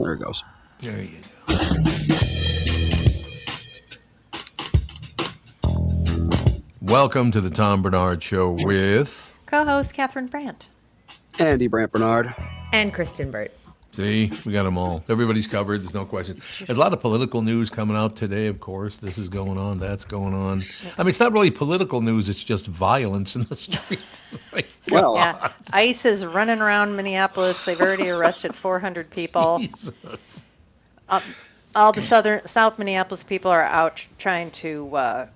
There it goes. There you go. Welcome to the Tom Bernard Show with co-host Kathryn Brandt. Andy Brandt Bernard. And Kristyn Burtt. See, we got them all. Everybody's covered. There's no question. There's a lot of political news coming out today, of course. This is going on. That's going on. I mean, it's not really political news. It's just violence in the streets. Well, Yeah, ICE is running around Minneapolis. They've already arrested 400 people. Jesus. All the South Minneapolis people are out trying to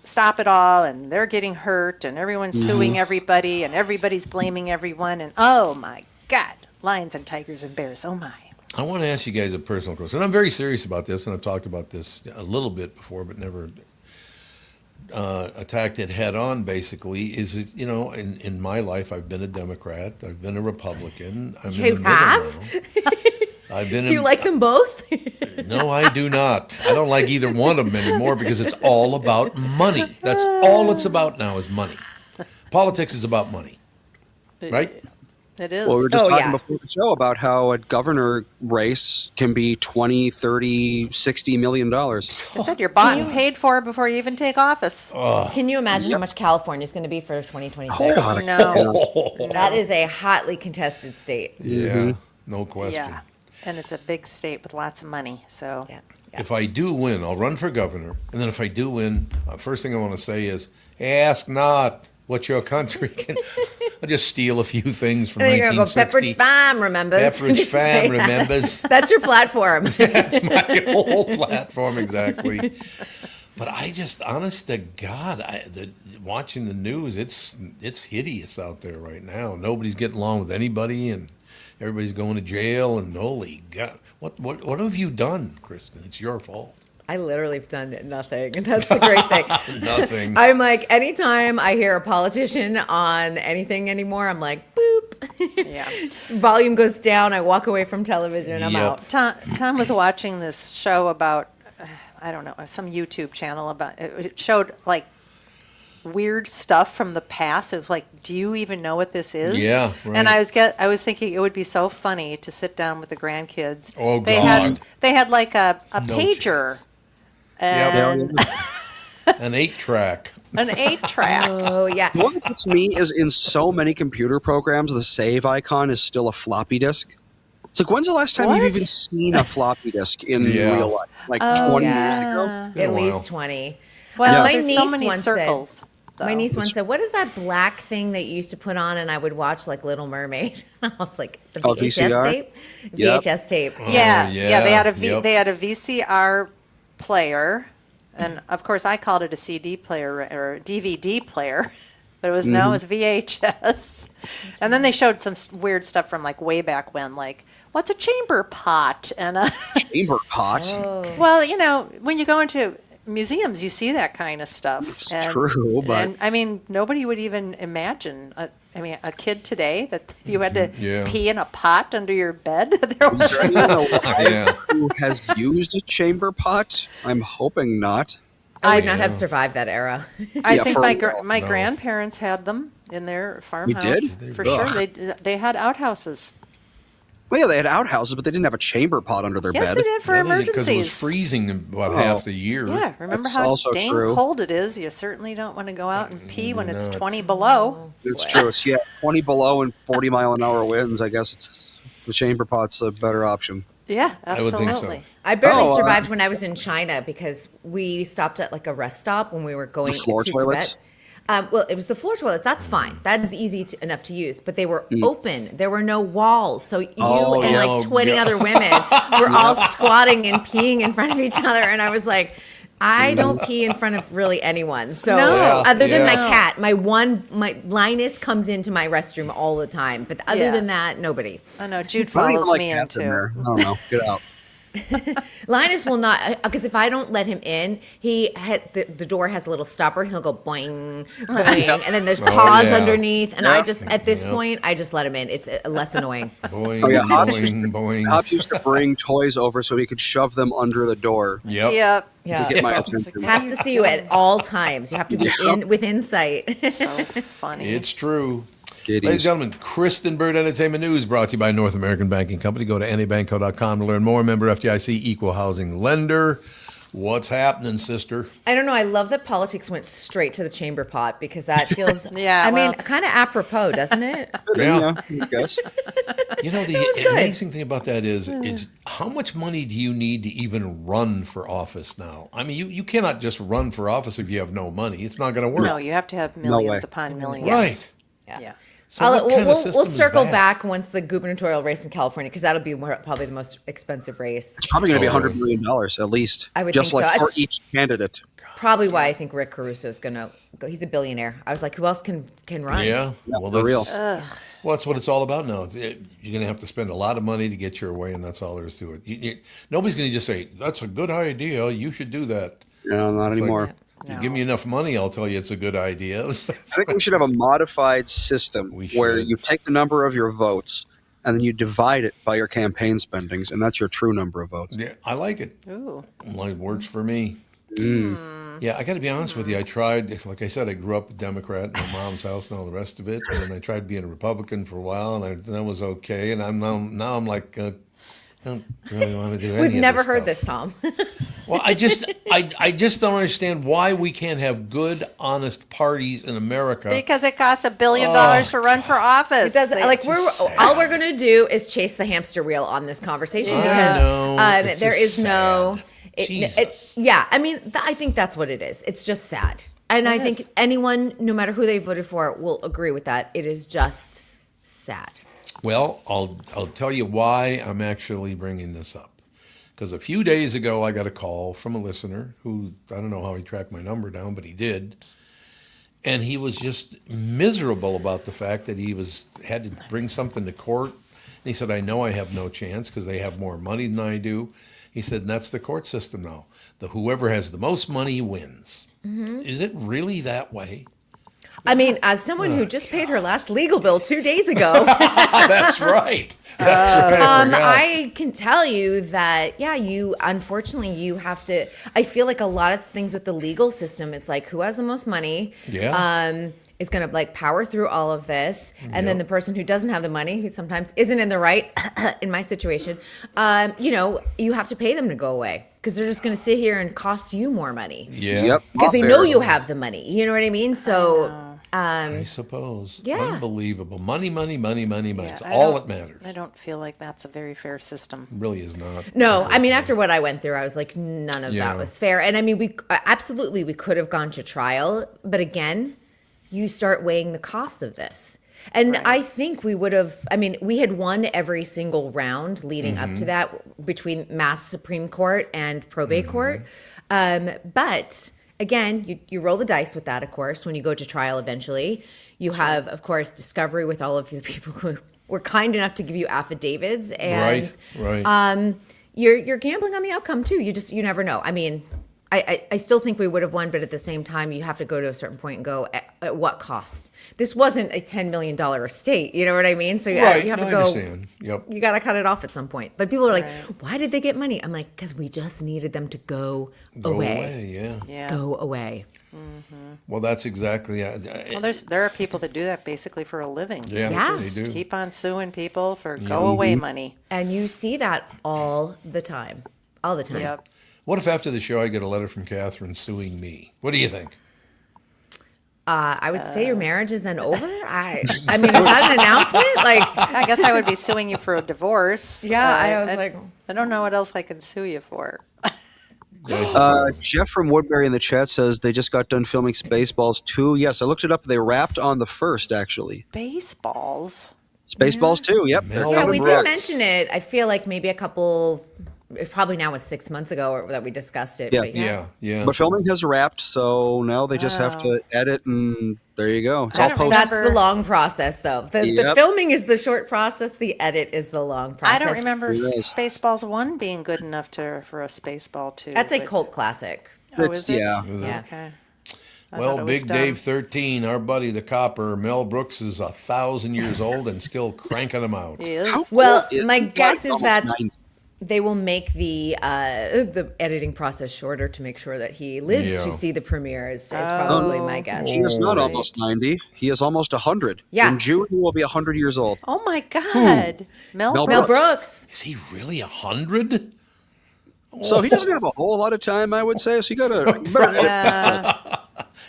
stop it all, and they're getting hurt, and everyone's suing everybody, and everybody's blaming everyone. And oh my God, lions and tigers and bears. Oh my. I want to ask you guys a personal question. And I'm very serious about this, and I've talked about this a little bit before, but never attacked it head on, basically. Is it, you know, in my life, I've been a Democrat, I've been a Republican. I'm You in the middle have? now. I've been Do you like them both? No, I do not. I don't like either one of them anymore because it's all about money. That's all it's about now is money. Politics is about money, right? It is. well, we were just Oh, talking yeah. before the show about how a governor race can be 20, 30, 60 million dollars. I said you're bought and paid for before you even take office. Can you imagine how much California is going to be for 2026? Oh, God. No. That is a hotly contested state. Yeah, no question. Yeah, and it's a big state with lots of money. So Yeah. If I do win, I'll run for governor. And then if I do win, first thing I want to say is, ask not what your country can. I'll just steal a few things from And then you're going to go, 1960. Pepperidge Farm remembers. Pepperidge Just say Farm that. remembers. That's your platform. That's my whole platform, exactly. But I just, honest to God, watching the news, it's hideous out there right now. Nobody's getting along with anybody, and everybody's going to jail. And holy God, what have you done, Kristyn? It's your fault. I literally have done nothing. And that's the great thing. Nothing. I'm like, anytime I hear a politician on anything anymore, I'm like, boop. yeah. Volume goes down. I walk away from television. I'm Yep. out. Tom was watching this show about, I don't know, some YouTube channel about, it showed like weird stuff from the past of like, do you even know what this is? Yeah, right. And I was thinking it would be so funny to sit down with the grandkids. Oh, they God. They had like a No pager chance. and An 8-track. an 8-track. Oh, yeah. The one that gets me is in so many computer programs, the save icon is still a floppy disk. It's like, when's the last time you've What? even seen a floppy disk in Yeah. real life? Like Oh, 20 yeah. years ago? Been a At while. least 20. Well, My there's niece so many once circles. said, my though. niece once said, what is that black thing that you used to put on and I would watch like Little Mermaid? I was like, the Oh, VHS VCR? tape? Yep. VHS tape. Yeah, yeah, They had yep. they had a VCR player, and of course I called it a CD player or a DVD player, but it was no, it was VHS. And then they showed some weird stuff from like way back when, like what's a chamber pot and a Chamber pot. well, you know, when you go into museums, you see that kind of stuff. It's true, but- and, I mean, nobody would even imagine. A kid today that you had to Yeah. pee in a pot under your bed. There Is was there anyone alive Yeah. who has used a chamber pot? I'm hoping not. I would not have survived that era. I Yeah, think for my a while. my No. grandparents had them in their farmhouse. did? For Ugh. sure. They had outhouses. Well, yeah, they had outhouses, but they didn't have a chamber pot under their Yes, bed. they did for Because it was emergencies. freezing about Oh. half the year. Yeah, remember That's how also dang true. cold it is? You certainly don't want to go out and pee when it's No. 20 below. It's true. It's 20 below and 40-mile-an-hour winds. I guess it's the chamber pot's a better option. Yeah, I would absolutely. think so. I barely Oh, survived when I was in China because we stopped at like a rest stop when we were going floor to toilets? Tibet. Well, it was the floor toilets. That's fine. That is easy enough to use. But they were open. There were no walls. So you Oh, and yeah. like 20 Yeah. other women were all squatting and peeing in front of each other. And I was like, I don't pee in front of really anyone. So No. Yeah, other than my yeah. cat, my Linus comes into my restroom all the time. But other Yeah. than that, nobody. I know Jude I don't even follows like me in cats in too. there. I don't know. Get out. Linus will not, because if I don't let him in, the door has a little stopper. He'll go boing, boing, and then there's paws yeah. underneath. And Yeah. I just, at this point, I just let him in. It's less annoying. Boing, Oh, yeah. Hobbs used boing, boing. Hobbs used to bring toys over so he could shove them under the door. Yep. Yep. Yeah. To get my Yeah. attention. Has to see you at all times. You have to be Yeah. within sight. So funny. It's true. Ladies and gentlemen, Kristyn Burtt Entertainment News brought to you by North American Banking Company. Go to NABanco.com to learn more. Member FDIC, equal housing lender. What's happening, sister? I don't know. I love that politics went straight to the chamber pot because that feels, Yeah, I well, mean, kind of apropos, doesn't it? Yeah, I guess. You know, the amazing thing about that is how much money do you need to even run for office now? I mean, you cannot just run for office if you have no money. It's not going to work. No, you have to have way. millions upon millions. Right. Yeah. So what kind of we'll system is circle that? back once the gubernatorial race in California because that'll be probably the most expensive race. It's probably going to be $100 million at least. I would just think like so. for each candidate. Probably why I think Rick Caruso is going to go. He's a billionaire. I was like, who else can run? Yeah. Well, for real. Well, that's what it's all about now. You're going to have to spend a lot of money to get your way, and that's all there is to it. Nobody's going to just say, that's a good idea. You should do that. No, not It's like, anymore. You give me enough money, I'll tell you it's a good idea. I think we should have a modified system We where should. you take the number of your votes and then you divide it by your campaign spendings, and that's your true number of votes. Yeah, I like it. Ooh. Well, it works for me. Yeah, I got to be honest with you. I tried, like I said, I grew up a Democrat in my mom's house and all the rest of it. And then I tried being a Republican for a while, and that was okay. And I'm now I'm like, I don't really want to do any We've of never this heard stuff. this, Tom. Well, I just don't understand why we can't have good, honest parties in America. Because it costs $1 billion to run for office. It does like sad. all we're gonna do is chase the hamster wheel on this conversation I because know. It's there just is no. sad. Jesus. Yeah, I mean, I think that's what it is. It's just sad, and I think anyone, no matter who they voted for, will agree with that. It is just sad. Well, I'll tell you why I'm actually bringing this up. Because a few days ago, I got a call from a listener who, I don't know how he tracked my number down, but he did. And he was just miserable about the fact that he had to bring something to court. And he said, I know I have no chance because they have more money than I do. He said, and that's the court system now. Whoever has the most money wins. Mm-hmm. Is it really that way? I mean, as someone who just paid her last legal bill 2 days ago, That's right. That's right. I forgot. I can tell you that, yeah, unfortunately, you have to. I feel like a lot of things with the legal system, it's like who has the most money. Yeah. Is going to like power through all of this, and then Yep. the person who doesn't have the money, who sometimes isn't in the right, in my situation, you have to pay them to go away because they're just going to sit here and cost you more money. Yeah. Yep. Because they Not know fair. you have the money. You know what I mean? So, I suppose. Yeah. Unbelievable. Money, money, money, money, money. Yeah, It's I all don't- that matters. I don't feel like that's a very fair system. Really is not. no, I mean, after what I went through, I was like, none of Yeah. that was fair. And I mean, we could have gone to trial, but again, you start weighing the costs of this. And I think we would have, I mean, we had won every single round leading up to that between Mass Supreme Court and probate court. But again, you roll the dice with that, of course, when you go to trial eventually. You have, of course, discovery with all of the people who were kind enough to give you affidavits. And Right. you're gambling on the outcome too. You never know. I mean, I still think we would have won, but at the same time, you have to go to a certain point and go at what cost. This wasn't a $10 million estate. You know what I mean? So Right. you have No, to I go. understand. Yep. You got to cut it off at some point. But people are like, why did they get money? I'm like, because we just needed them to go away. Yeah. Yeah. Go away. Well, that's exactly. Well, there are people that do that basically for a living. Yeah, Yes. they do. Keep on suing people for go away money. And you see that all the time. All the time. Yep. What if after the show I get a letter from Kathryn suing me? What do you think? I would say your marriage is then over. I mean, is that an announcement? Like, I guess I would be suing you for a divorce. Yeah, I was like- I don't know what else I can sue you for. Jeff from Woodbury in the chat says they just got done filming Spaceballs 2. Yes, I looked it up. They wrapped on the first, actually. Baseballs. Spaceballs 2, yep. They're Yeah, yeah, coming we did back. mention it. I feel like maybe a couple, it probably now was 6 months ago that we discussed it. Yeah. But Yeah. But filming has wrapped, so now they just have to edit, and there you go. It's all don't posted. That's the long process, though. The Yep. filming is the short process. The edit is the long process. I don't remember It is. Spaceballs 1 being good enough for a Spaceball 2. That's a but- cult classic. Oh, It's- is it? yeah. Yeah. Okay. I thought Well, it was Big dumb. Dave 13, our buddy the copper, Mel Brooks is 1,000 years old and still cranking them out. He is. How Well, cool is- my he's guess is almost that- 90. they will make the editing process shorter to make sure that he lives to see the premiere. Is probably my guess. He is not almost 90. He is almost 100. Yeah. In June, he will be 100 years old. Oh my God. Mel Mel Brooks. Is he really 100? So he doesn't have a whole lot of time, I would say. So you got to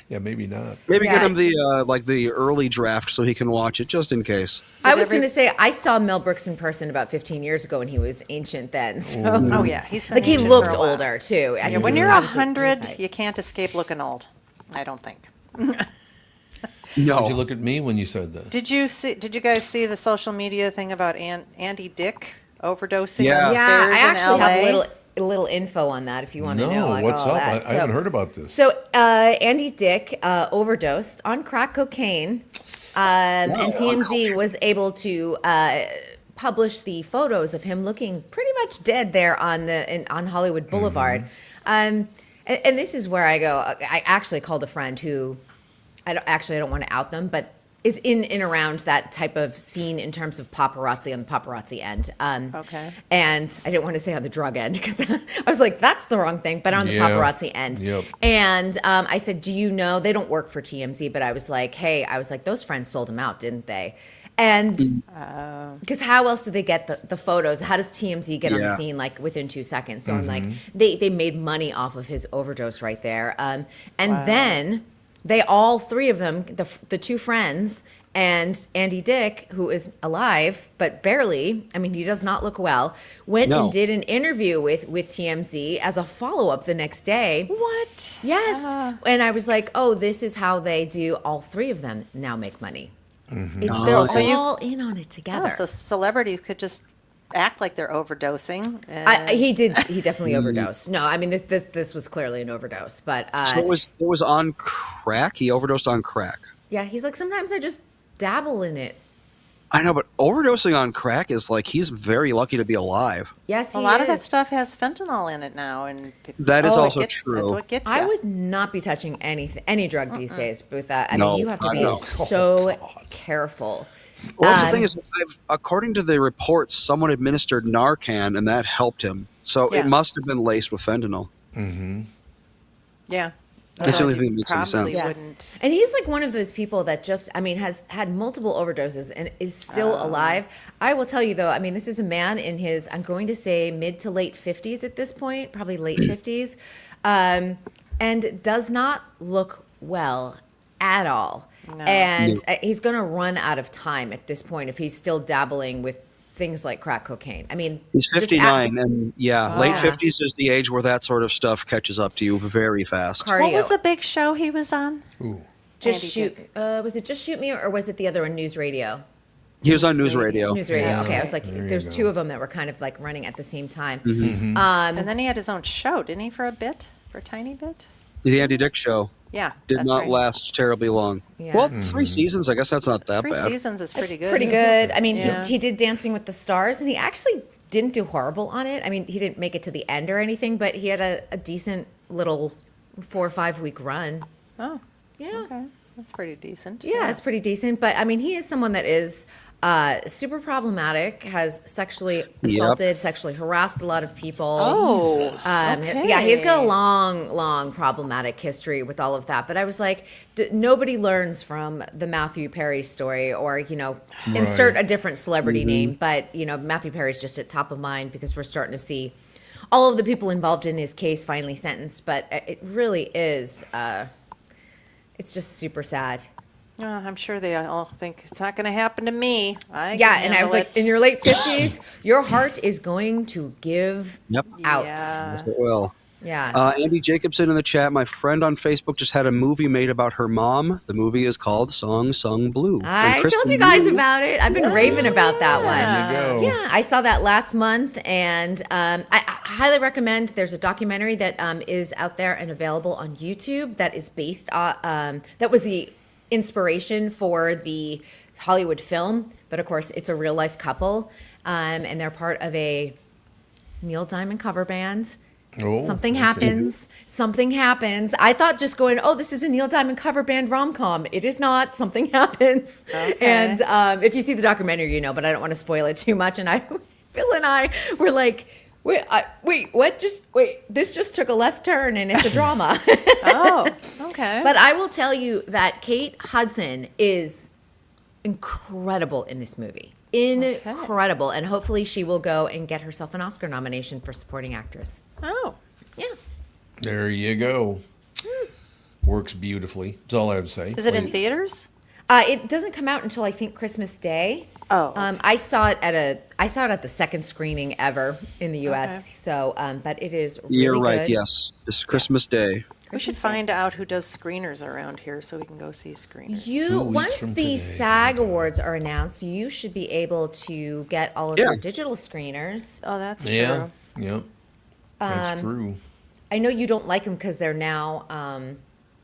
Yeah, maybe not. maybe Yeah. get him the early draft so he can watch it just in case. I was going to say I saw Mel Brooks in person about 15 years ago, and he was ancient then. So Oh yeah, he's been like he ancient looked for a while. older too. Yeah, when you're 100, you can't escape looking old. I don't think. Did you No. look at me when you said that? Did you guys see the social media thing about Andy Dick overdosing Yeah. on the Yeah, stairs I actually in LA? have a little info on that if you want to know. No, like, what's all up? that. I haven't heard about this. So Andy Dick overdosed on crack cocaine, and TMZ was able to publish the photos of him looking pretty much dead there on Hollywood Boulevard. And this is where I go. I actually called a friend who I don't want to out them, but is in and around that type of scene in terms of paparazzi on the paparazzi end. Okay. And I didn't want to say on the drug end because I was like, that's the wrong thing, but on the Yeah. paparazzi end. Yep. And I said, do you know, they don't work for TMZ, but I was like, hey, those friends sold him out, didn't they? And because how else do they get the photos? How does TMZ get on the Yeah. scene like within 2 seconds? So I'm like, they made money off of his overdose right there. And then they all three of them, the two friends and Andy Dick, who is alive but barely, I mean, he does not look well, went and did an interview with TMZ as a follow-up the next day. What? Yes. And I was like, oh, this is how they do, all three of them now make money. They're all in on it together. Oh, so celebrities could just act like they're overdosing. And He definitely overdosed. No, I mean, this was clearly an overdose, but So it was on crack. He overdosed on crack. yeah, he's like, sometimes I just dabble in it. I know, but overdosing on crack is like he's very lucky to be alive. Yes, a lot of that stuff has fentanyl in it now, and That is also That's true. what gets you. I would not be touching any drug these days with that. I No, mean, you have to I be know. so careful. Well, that's the thing is, according to the reports, someone administered Narcan and that helped him. So Yeah. it must have been laced with fentanyl. Yeah. That's the only Otherwise thing you that makes any probably sense. wouldn't. And he's like one of those people that just, I mean, has had multiple overdoses and is still alive. I will tell you though, I mean, this is a man in his, I'm going to say mid to late 50s at this point, probably late 50s, and does not look well at all. No. And he's going to run out of time at this point if he's still dabbling with things like crack cocaine. I mean, He's just 59, and late Yeah. 50s is the age where that sort of stuff catches up to you very fast. cardio. What was the big show he was on? Ooh. Just Andy shoot. Dick? Was it Just Shoot Me or was it the other one, News Radio? He was on news radio. News Radio. Yeah. Okay, I was like, There you there's go. two of them that were kind of like running at the same time. And then he had his own show, didn't he, for a tiny bit? The Andy Dick Show Yeah. did that's not right. last terribly long. Yeah. Well, 3 seasons, I guess that's not that 3 bad. seasons is pretty good. Pretty good. I mean, Yeah. he did Dancing with the Stars, and he actually didn't do horrible on it. I mean, he didn't make it to the end or anything, but he had a decent little 4 or 5 week run. Oh, Yeah. okay. That's pretty decent. Yeah, it's pretty decent. But I mean, he is someone that is super problematic, has sexually assaulted, sexually harassed a lot of people. Oh, okay. Yeah, he's got a long problematic history with all of that. But I was like, nobody learns from the Matthew Perry story or, insert a different celebrity name. But, Matthew Perry's just at top of mind because we're starting to see all of the people involved in his case finally sentenced. But it really is, it's just super sad. Oh, I'm sure they all think it's not going to happen to me. Yeah, and I was like, in your late 50s, your heart is going to give Yep. out. Yeah. Yes, it will. Yeah. Andy Jacobson in the chat. My friend on Facebook just had a movie made about her mom. The movie is called Song Sung Blue. I And told Kristyn you guys Burtt- about it. I've been raving about that one. There you go. Yeah, I saw that last month, and I highly recommend. There's a documentary that is out there and available on YouTube that is based on that was the inspiration for the Hollywood film, but of course it's a real life couple, and they're part of a Neil Diamond cover band. Oh, Something okay. happens. Something happens. I thought just going, oh, this is a Neil Diamond cover band rom-com. It is not. Something happens. Okay. And if you see the documentary, but I don't want to spoil it too much. And Bill and I were like, Wait, what? This just took a left turn and it's a drama. Oh, okay. But I will tell you that Kate Hudson is incredible in this movie. Incredible. And hopefully she will go and get herself an Oscar nomination for supporting actress. Oh. Yeah. There you go. Works beautifully. That's all I have to say. Is it in theaters? It doesn't come out until I think Christmas Day. Oh. I saw it at the second screening ever in the U.S. Okay. So, but it is really You're right. good. Yes, it's Christmas Day. We should find out who does screeners around here so we can go see screeners. 2 weeks Once from the today. SAG Awards are announced, you should be able to get all of your digital screeners. Oh, that's Yeah. true. Yep. That's true. I know you don't like them because they're now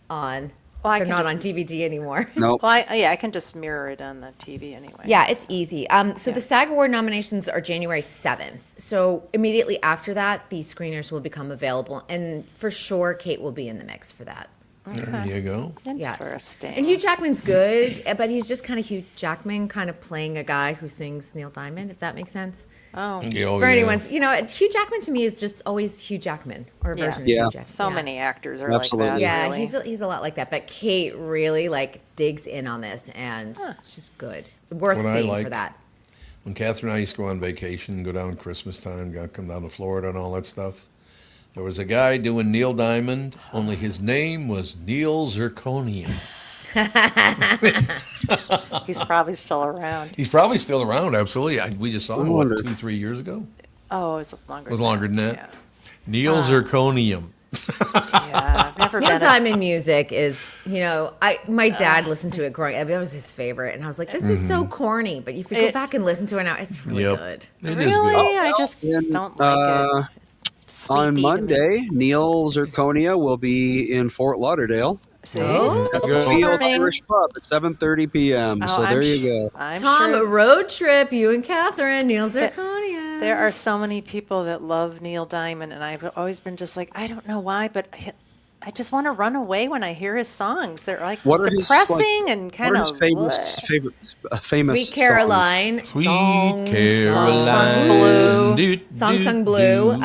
on. Well, I they're can not just- on DVD anymore. Nope. Well, I can just mirror it on the TV anyway. Yeah, it's easy. So the SAG Award nominations are January 7th. So immediately after that, these screeners will become available. And for sure, Kate will be in the mix for that. There you go. Interesting. And Hugh Jackman's good, but he's just kind of Hugh Jackman, kind of playing a guy who sings Neil Diamond, if that makes sense. Oh, Yeah, For anyone's, Hugh Jackman to me is just always Hugh Jackman or a Yeah. version of Yeah. Hugh Jackman. so Yeah. many actors are Absolutely. like that. Yeah, really. he's a lot like that. But Kate really digs in on this, and she's good. Worth What I seeing like- for that. When Kathryn and I used to go on vacation, go down Christmas time, come down to Florida and all that stuff, there was a guy doing Neil Diamond, only his name was Neil Zirconian. He's probably still around. He's probably still around, absolutely. We just saw him, wonder. 2-3 years ago? Oh, it was longer. It was longer than that. Yeah. Neil Zirconium. Yeah, I've never Neil been. Diamond music is, my dad listened to it growing up. That was his favorite. And I was like, this is so corny. But if you go back and listen to it now, it's really Yep. good. It is Really? good. I just and, don't like it. It's On sleepy to me. Monday, Neil Zirconia will be in Fort Lauderdale See? Oh. at the Good. Field Confirming. Irish Pub at 7:30 p.m. So I'm there sh- you go. I'm Tom, sure a road trip, you and Kathryn, Neil Zirconia. there are so many people that love Neil Diamond, and I've always been just like, I don't know why, but I just want to run away when I hear his songs. They're like What are his, depressing like, and kind What are of his famous Sweet Caroline. Sweet Song Caroline. Blue. Sung Blue.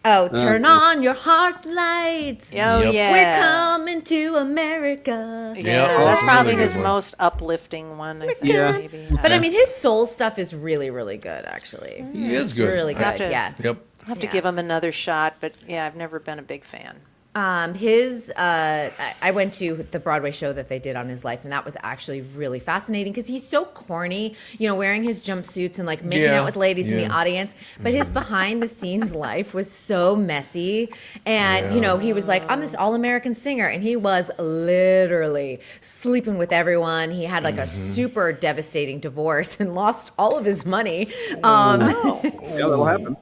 Turn on your heart lights. Oh, Yep. yeah. We're coming to America. Yeah, Yep, that's that's a probably really his good one. most uplifting one. I think, Yeah. maybe. But I mean, his soul stuff is really, really good, actually. He is good. Really Have good, to- yeah. Yep. I'll have to Yeah. give him another shot, but yeah, I've never been a big fan. I went to the Broadway show that they did on his life, and that was actually really fascinating because he's so corny, wearing his jumpsuits and making Yeah, out with ladies in the yeah. audience. But his behind the scenes life was so messy. And, Yeah. he was like, I'm this all American singer. And he was literally sleeping with everyone. He had a super devastating divorce and lost all of his money. Yeah, that'll happen.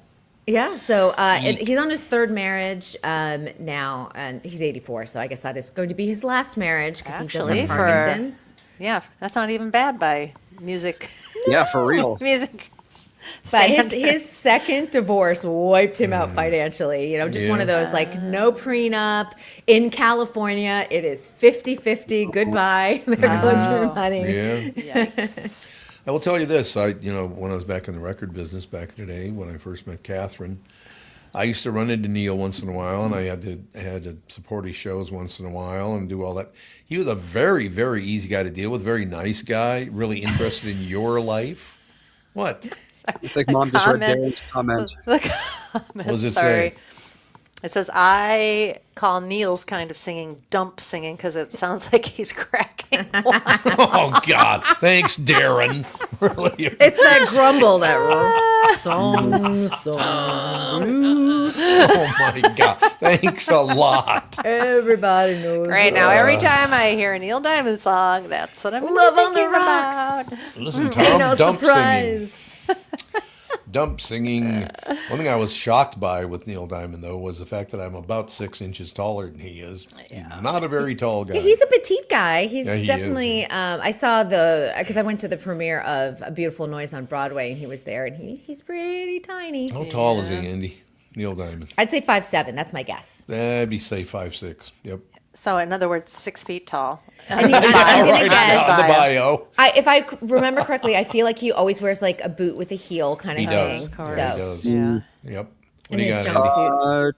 Yeah, so and he's on his third marriage now, and he's 84, so I guess that is going to be his last marriage because he does Actually, have for- Parkinson's. Yeah, that's not even bad by music. Yeah, for real. music. But his standards. second divorce wiped him out financially. Just one of those no prenup in California. It is 50-50. Goodbye. There goes your money. Yeah. Yikes. I will tell you this. When I was back in the record business back in the day, when I first met Kathryn, I used to run into Neil once in a while, and I had to support his shows once in a while and do all that. He was a very, very easy guy to deal with, very nice guy, really interested in your life. What? I think Mom just read Comment. Darren's comment. The comment, What does it sorry. say? It says, I call Neil's kind of singing dump singing because it sounds like he's cracking one. Oh, God. Thanks, Darren. Really? It's that grumble, that song. Oh, my God. Thanks a lot. Everybody knows. Right now, every time I hear a Neil Diamond song, that's what I'm Love on the thinking rocks. about. Listen, Tom, No dump surprise. singing. Dump singing. One thing I was shocked by with Neil Diamond, though, was the fact that I'm about 6 inches taller than he is. He's not a very tall guy. He's a petite guy. He's Yeah, he definitely. I saw because I went to the premiere of A Beautiful Noise on Broadway, and he was there, and he's pretty tiny. How tall is he, Andy? Neil Diamond. I'd say 5'7". That's my guess. That'd be, say, 5'6". Yep. So in other words, 6 feet tall. And I'm gonna Right guess. on the bio. If I remember correctly, I feel like he always wears like a boot with a heel kind of He does. thing. Of course. So, Yeah, he does. Yeah. Yep. What in do you his got, Andy? jumpsuits.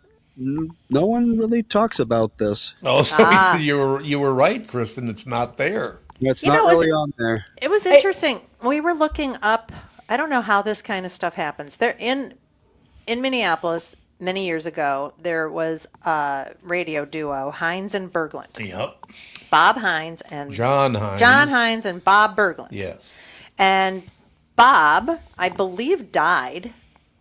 No one really talks about this. Oh, so you were right, Kristyn. It's not there. It's You not know, is really it- on there. It was interesting. We were looking up. I don't know how this kind of stuff happens. There in Minneapolis many years ago, there was a radio duo, Hines and Berglund. Yep. Bob Hines and John Hines. John Hines and Bob Berglund. Yes. And Bob, I believe, died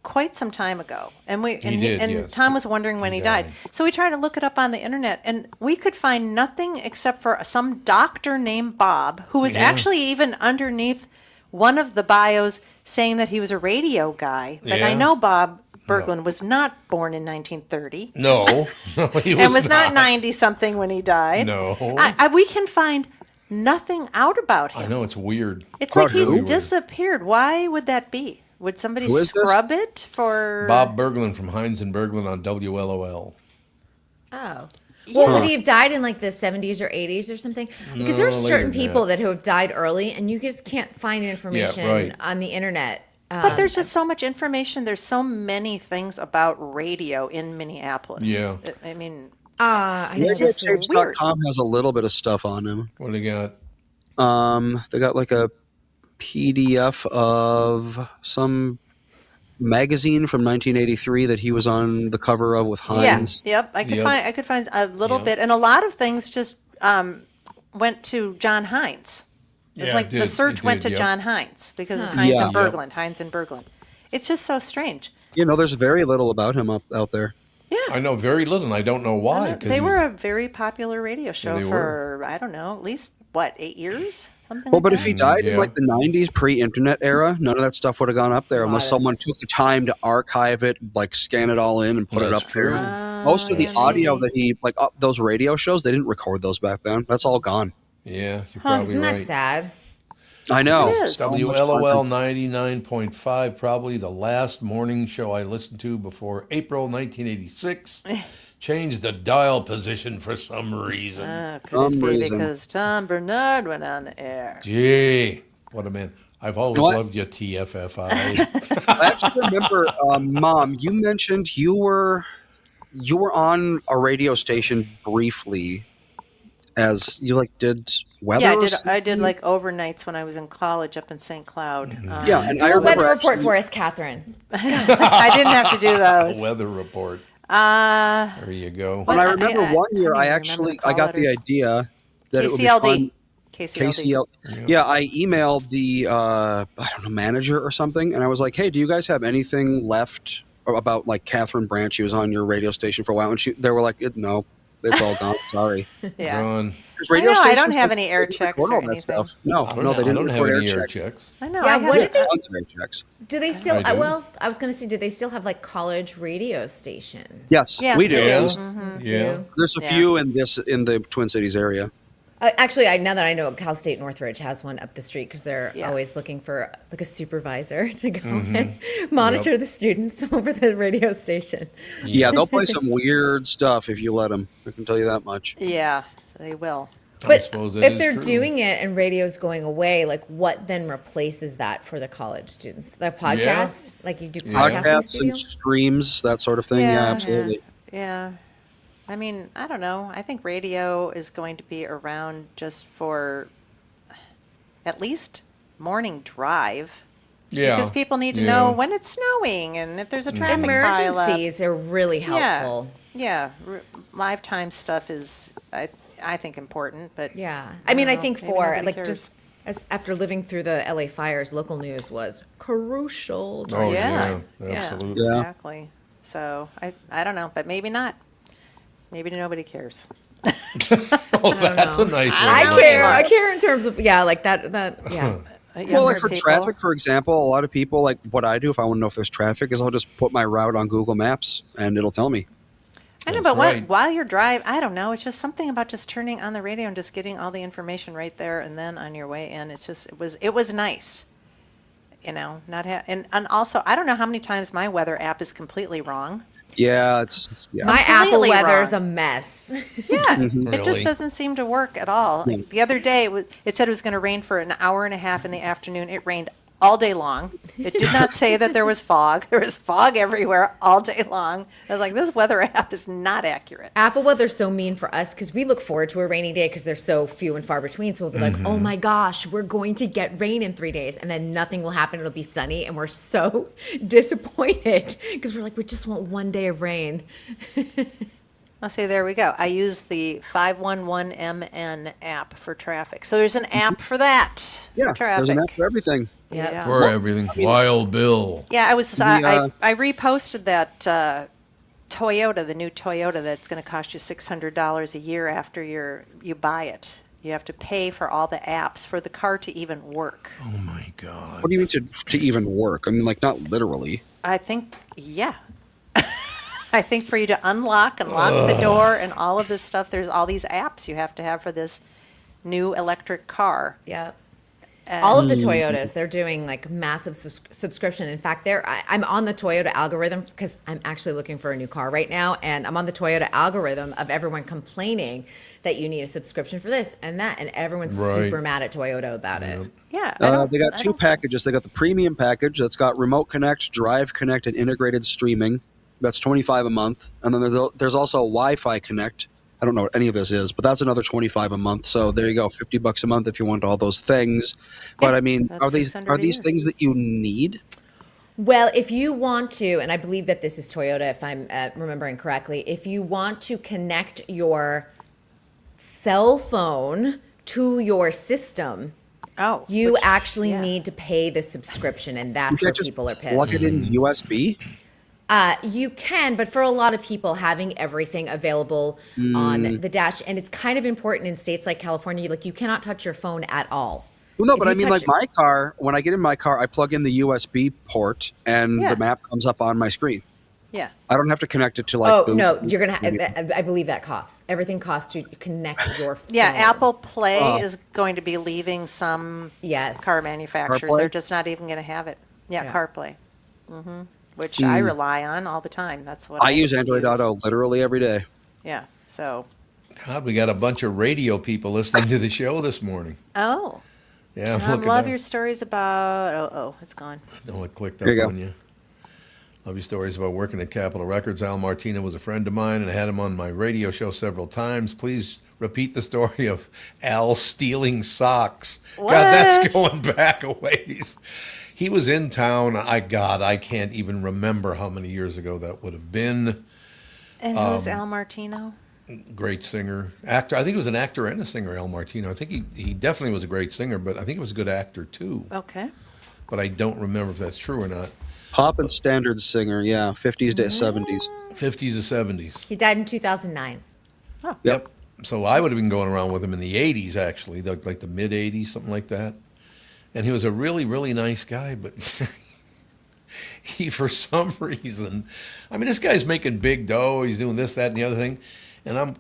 quite some time ago. And Yes. Tom was wondering when he died. So we tried to look it up on the internet, and we could find nothing except for some doctor named Bob, who was actually even underneath one of the bios saying that he was a radio guy. But I Yeah. know Bob Berglund was not born in 1930 No. No, he was and was not 90 something when he died. No. We can find nothing out about him. I know, it's weird. It's like About he's who? disappeared. Why would that be? Would somebody Who is this? scrub it for Bob Berglund from Hines and Berglund on WLOL. Oh. Well, would he have died in like the 70s or 80s or something? Because there's later certain than people that who have died early, and you just can't find information right. on the internet. But there's just so much information. There's so many things about radio in Minneapolis. Yeah. I mean, it's just weird. RadioTapes.com has a little bit of stuff on him. What do you got? They got like a PDF of some magazine from 1983 that he was on the cover of with Hines. Yeah. Yep. I could find a little Yep. bit, and a lot of things just went to John Hines. It's Yeah, like it the did. search It went did, to yep. John Hines because it's Hines Yeah. and Yep. Berglund. Hines and Berglund. It's just so strange. You know, there's very little about him out there. Yeah. I know very little, and I don't know why. 'cause They he- were a very popular radio show they for, I don't know, at least, 8 years? Something Well, like but that? if he died Yeah. in like the 90s, pre-internet era, none of that stuff would have gone up there unless that's- someone took the time to archive it, like scan it all in and put it That's up there. true. Most of the yeah, audio that he those radio shows, they didn't record those back then. That's all gone. Yeah, you're probably Isn't that right. sad? I know. It is. So much WLOL fun. 99.5, probably the last morning show I listened to before April 1986. Changed the dial position for some reason. Could Some it be reason. because Tom Bernard went on the air? Gee, what a man. I've always What? loved you, TFFI. I actually remember, Mom, you mentioned you were on a radio station briefly as you did weather. Yeah, or I something? did like overnights when I was in college up in St. Cloud. Yeah, and I Do a remember weather report actually- for us, Catherine. I didn't have to do those. Weather report. There you go. And I remember I- one year I I don't even remember actually the I got the call letters. idea that it would be KCLD. fun. KCLD. Yeah, I emailed the I don't know, manager or something, and I was like, "Hey, do you guys have anything left about like Kathryn Branch? She was on your radio station for a while," and they were like, "No, it's all gone. Sorry." Yeah. Ron, 'Cause I know, I don't stations, have they any air didn't checks record or all that anything. stuff. No, I no, don't, they I didn't don't have record any air air checks. checks. I know. Yeah, I what have if they- Tons of air checks. Do they still? I do. I was going to say, do they still have like college radio stations? Yes, Yeah. we do. Yeah. Mm-hmm. Yeah. There's a Yeah. few in the Twin Cities area. Actually, now that I know, Cal State Northridge has one up the street because they're Yeah. always looking for like a supervisor to go and monitor the students over the radio station. Yeah, they'll play some weird stuff if you let them. I can tell you that much. Yeah, they will. I But suppose that if is they're true. doing it and radio's going away, like what then replaces that for the college students? The podcast, like you do podcasting Podcasts studio. and streams, that sort of thing. Yeah, absolutely. Yeah. I mean, I don't know. I think radio is going to be around just for at least morning drive. Yeah. Because people need to Yeah. know when it's snowing and if there's a traffic pileup. Emergencies are really helpful. Yeah. Live time stuff is, I think, important. But Yeah. I mean, I know, think maybe for nobody like cares. just after living through the LA fires, local news was crucial. Oh, Yeah. yeah. Yeah. Absolutely. Yeah. Exactly. So I don't know, but maybe not. Maybe nobody cares. Oh, that's a nice one. I know care. anymore. I care in terms of yeah, like that. Yeah. Well, Younger like for people. traffic, for example, a lot of people, like what I do if I want to know if there's traffic is I'll just put my route on Google Maps and it'll tell me. I know, That's but right. while you're driving, I don't know. It's just something about just turning on the radio and just getting all the information right there and then on your way in. It's just it was nice, and also I don't know how many times my weather app is completely wrong. Yeah, My Apple Completely weather's wrong. a mess. Yeah, it Really? just doesn't seem to work at all. Like, the other day, it said it was going to rain for an hour and a half in the afternoon. It rained all day long. It did not say that there was fog. There was fog everywhere all day long. I was like, this weather app is not accurate. Apple weather's so mean for us because we look forward to a rainy day because they're so few and far between. So we'll be like, oh my gosh, we're going to get rain in 3 days. And then nothing will happen. It'll be sunny. And we're so disappointed because we're like, we just want 1 day of rain. I'll say, there we go. I use the 511MN app for traffic. So there's an app for that. Yeah, for traffic. there's an app for everything. Yeah. For everything. Wild Bill. Yeah, I was. The, I reposted that Toyota, the new Toyota, that's going to cost you $600 a year after you buy it. You have to pay for all the apps for the car to even work. Oh my God. What do you mean to even work? I mean, like, not literally. I think, yeah. I think for you to unlock and lock the door and all of this stuff, there's all these apps you have to have for this new electric car. Yeah. All of the Toyotas, they're doing like massive subscription. In fact, I'm on the Toyota algorithm because I'm actually looking for a new car right now. And I'm on the Toyota algorithm of everyone complaining that you need a subscription for this and that. And everyone's super mad at Toyota about it. Yeah. They got two packages. They got the premium package that's got Remote Connect, Drive Connect, and integrated streaming. That's $25 a month. And then there's also Wi-Fi Connect. I don't know what any of this is, but that's another $25 a month. So there you go, $50 a month if you want all those things. But I mean, are these things that you need? Well, if you want to, and I believe that this is Toyota, if I'm remembering correctly, if you want to connect your cell phone to your system, you actually need to pay the subscription, and that's where people are pissed. Plug it in USB. You can, but for a lot of people, having everything available on the dash, and it's kind of important in states like California, like you cannot touch your phone at all. Well, no, but I mean, like my car, when I get in my car, I plug in the USB port, and the map comes up on my screen. Yeah. I don't have to connect it to like. Oh no, you're gonna. I believe that costs. Everything costs to connect your phone. Yeah, Apple Play is going to be leaving some Yes. car manufacturers. CarPlay? They're just not even going to have it. Yeah, CarPlay. Which I rely on all the time. That's what I use Android Auto literally every day. Yeah. So. God, we got a bunch of radio people listening to the show this morning. Oh. Yeah, I'm I looking love down. your stories about. Oh, it's gone. No, it clicked up There you go. on you. Love your stories about working at Capitol Records. Al Martino was a friend of mine, and I had him on my radio show several times. Please repeat the story of Al stealing socks. What? God, that's going back a ways. He was in town. I can't even remember how many years ago that would have been. And who's Al Martino? Great singer, actor. I think he was an actor and a singer, Al Martino. I think he definitely was a great singer, but I think he was a good actor too. Okay. But I don't remember if that's true or not. Pop and standard singer, yeah, 50s to 70s. 50s to 70s. He died in 2009. Yep. So I would have been going around with him in the 80s, actually, like the mid 80s, something like that. And he was a really, really nice guy, but he, for some reason, I mean, this guy's making big dough. He's doing this, that, and the other thing. And I'm,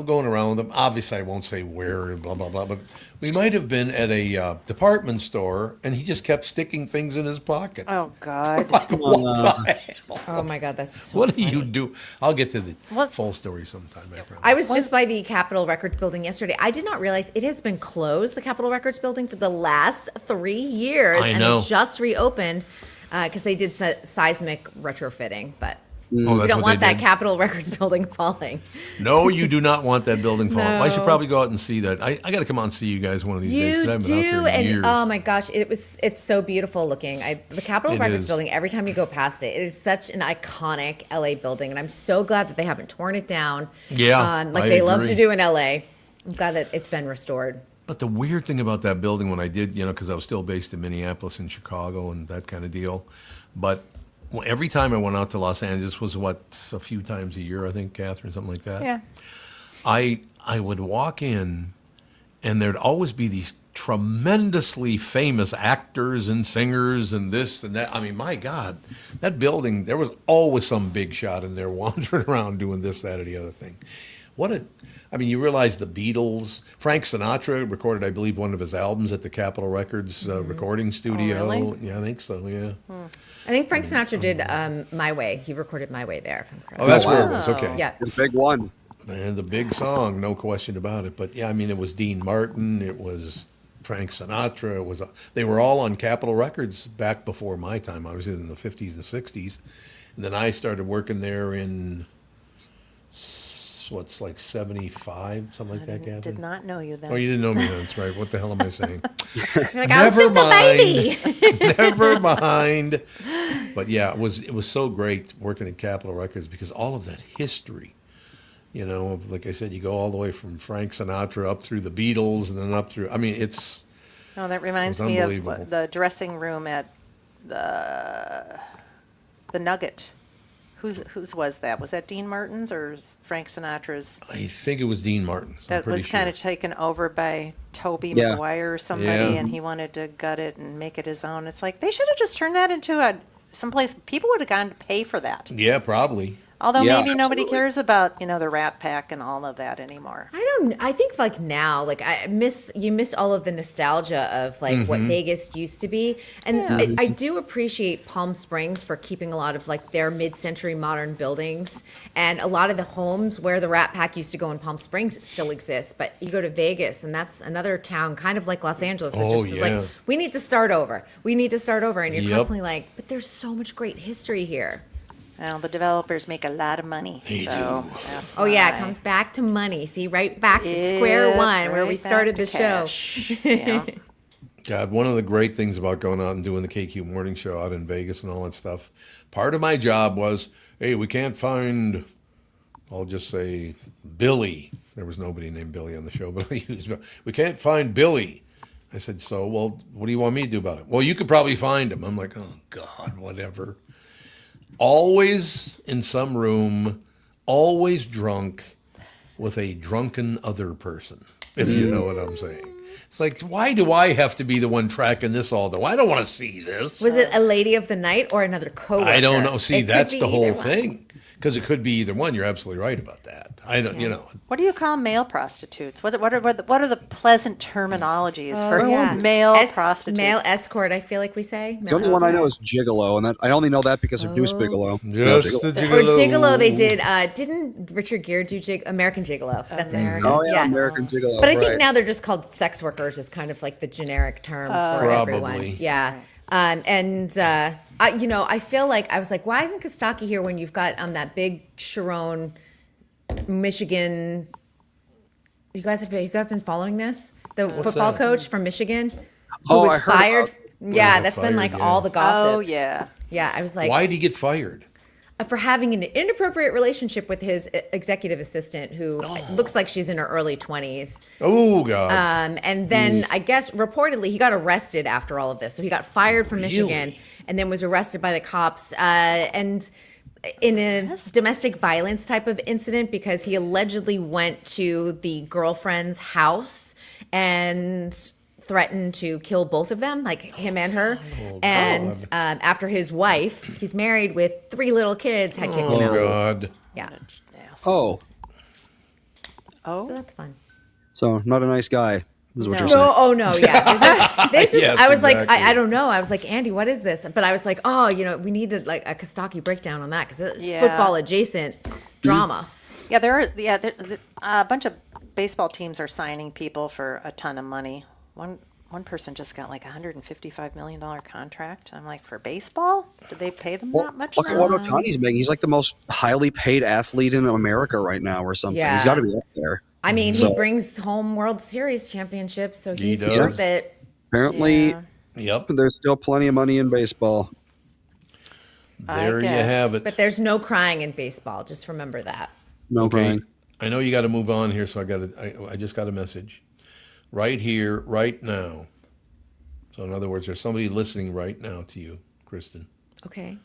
going around with him. Obviously, I won't say where and blah, blah, blah. But we might have been at a department store, and he just kept sticking things in his pocket. Oh, God. Like, what the hell? Oh my God, that's so What do funny. you do? I'll get to the What? full story sometime. I was just by the Capitol Records building yesterday. I did not realize it has been closed, the Capitol Records building, for the last 3 years. I know. And it just reopened because they did seismic retrofitting. But Oh, we that's don't what want they that did. Capitol Records building falling. No, you do not want that building falling. I should No. probably go out and see that. I got to come out and see you guys one of these days. 'cause I You haven't been out do, there in and years. oh my gosh, it's so beautiful looking. The Capitol It Records is. building, every time you go past it, it is such an iconic LA building, and I'm so glad that they haven't torn it down. Yeah, like I they love agree. to do in LA. I'm glad that it's been restored. But the weird thing about that building when I did, because I was still based in Minneapolis and Chicago and that kind of deal, but every time I went out to Los Angeles was a few times a year, I think, Kathryn, something like that. Yeah. I would walk in, and there'd always be these tremendously famous actors and singers and this and that. I mean, my God, that building, there was always some big shot in there wandering around doing this, that, or the other thing. I mean, you realize the Beatles, Frank Sinatra recorded, I believe, one of his albums at the Capitol Records recording studio. really? Yeah, I think so, yeah. I think Frank Sinatra did My Way. He recorded My Way there, if I'm correct. Oh, that's where it wow. was, okay. Yeah. It's a big one. And the big song, no question about it. But yeah, I mean, it was Dean Martin, it was Frank Sinatra, they were all on Capitol Records back before my time. I was in the 50s and 60s. And then I started working there in, what's like 75, something like that, Kathryn? Did not know you then. Oh, you didn't know me then, that's right. What the hell am I saying? You're like, I was just a baby. Never mind. But yeah, it was so great working at Capitol Records because all of that history, you know, like I said, you go all the way from Frank Sinatra up through the Beatles and then up through, I mean, it's... Oh, that reminds It's me of unbelievable. the dressing room at the Nugget. Whose was that? Was that Dean Martin's or Frank Sinatra's? I think it was Dean Martin's. I'm That pretty was kind sure. of taken over by Toby Yeah. Maguire or somebody, Yeah. and he wanted to gut it and make it his own. It's like they should have just turned that into someplace people would have gone to pay for that. Yeah, probably. Although Yeah, maybe nobody absolutely. cares about the Rat Pack and all of that anymore. I think like now, like you miss all of the nostalgia of like what Vegas used to be. And I do appreciate Palm Springs for keeping a lot of like their mid-century modern buildings, and a lot of the homes where the Rat Pack used to go in Palm Springs still exists. But you go to Vegas and that's another town kind of like Los Angeles. That Oh, just is yeah. like, we need to start over. We need to start over. And you're Yep. constantly like, but there's so much great history here. Well, the developers make a lot of money. They so do. that's Oh yeah, it why. comes back to money. See, right back to square one where we Right back started to the show. cash. Yeah. God, one of the great things about going out and doing the KQ morning show out in Vegas and all that stuff, part of my job was, hey, we can't find, I'll just say Billy. There was nobody named Billy on the show, but I used, we can't find Billy. I said, so, well, what do you want me to do about it? Well, you could probably find him. I'm like, oh, God, whatever. Always in some room, always drunk with a drunken other person, if you know what I'm saying. It's like, why do I have to be the one tracking this all day? I don't want to see this. Was it a lady of the night or another coworker? I don't know. See, It could that's be the whole either one. thing. Because it could be either one. You're absolutely right about that. I don't, you know. What do you call male prostitutes? What are the pleasant terminologies for Yeah. male prostitutes? Male escort, I feel like we say. The only one I know is Gigolo, and that I only know that because of Deuce Bigelow. Just the Or gigolo. Gigolo, they did. Didn't Richard Gere do American Gigolo? That's it. Oh yeah, American Gigolo. But I think right. now they're just called sex workers, is kind of like the generic term for Probably. everyone. Yeah. I feel like I was like, why isn't Kostaki here when you've got that big Sharon, Michigan? You guys have been following this? The football that? coach from Michigan who Oh, was I heard fired. about- Yeah, got that's been fired, like yeah. all the gossip. Oh yeah. Yeah, I was like, Why did he get fired? for having an inappropriate relationship with his executive assistant, who looks like she's in her early 20s. Oh, God. And then I guess reportedly he got arrested after all of this. So he got fired from Michigan Really? and then was arrested by the cops. And in a domestic violence type of incident because he allegedly went to the girlfriend's house and threatened to kill both of them, like him and her. And after his wife, he's married with 3 little kids, had kicked him Oh, out. God. Yeah. Oh, So that's fun. so not a nice guy, is what you're No, saying. oh no, yeah. This is. Yes, I was like, exactly. I don't know. I was like, Andy, what is this? But I was like, oh, we needed like a Kostaki breakdown on that because it's Yeah. football adjacent drama. Yeah, a bunch of baseball teams are signing people for a ton of money. One person just got like a $155 million contract. I'm like, for baseball? Did they pay them that much? Look at what Otani's making. He's like the most highly paid athlete in America right now, or something. Yeah. He's got to be up there. I mean, So- he brings home World Series championships, so He he's does. worth it. Apparently, Yeah. Yep. there's still plenty of money in baseball. There you guess. have it. But there's no crying in baseball. Just remember that. No Okay. crying. I know you got to move on here, so I just got a message. Right here, right now. So in other words, there's somebody listening right now to you, Kristyn. Okay.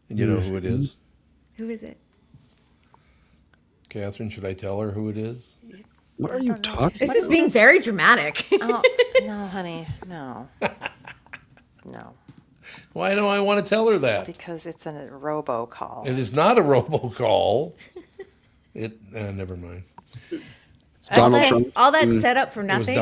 And you know who it is? Who is it? Kathryn, should I tell her who it is? What are you talking This about? is being very dramatic. Oh, no, honey, no. No, Why do I want to tell her that? because it's a robocall. It is not a robocall. Never mind. Donald Trump. All that set up for It was nothing.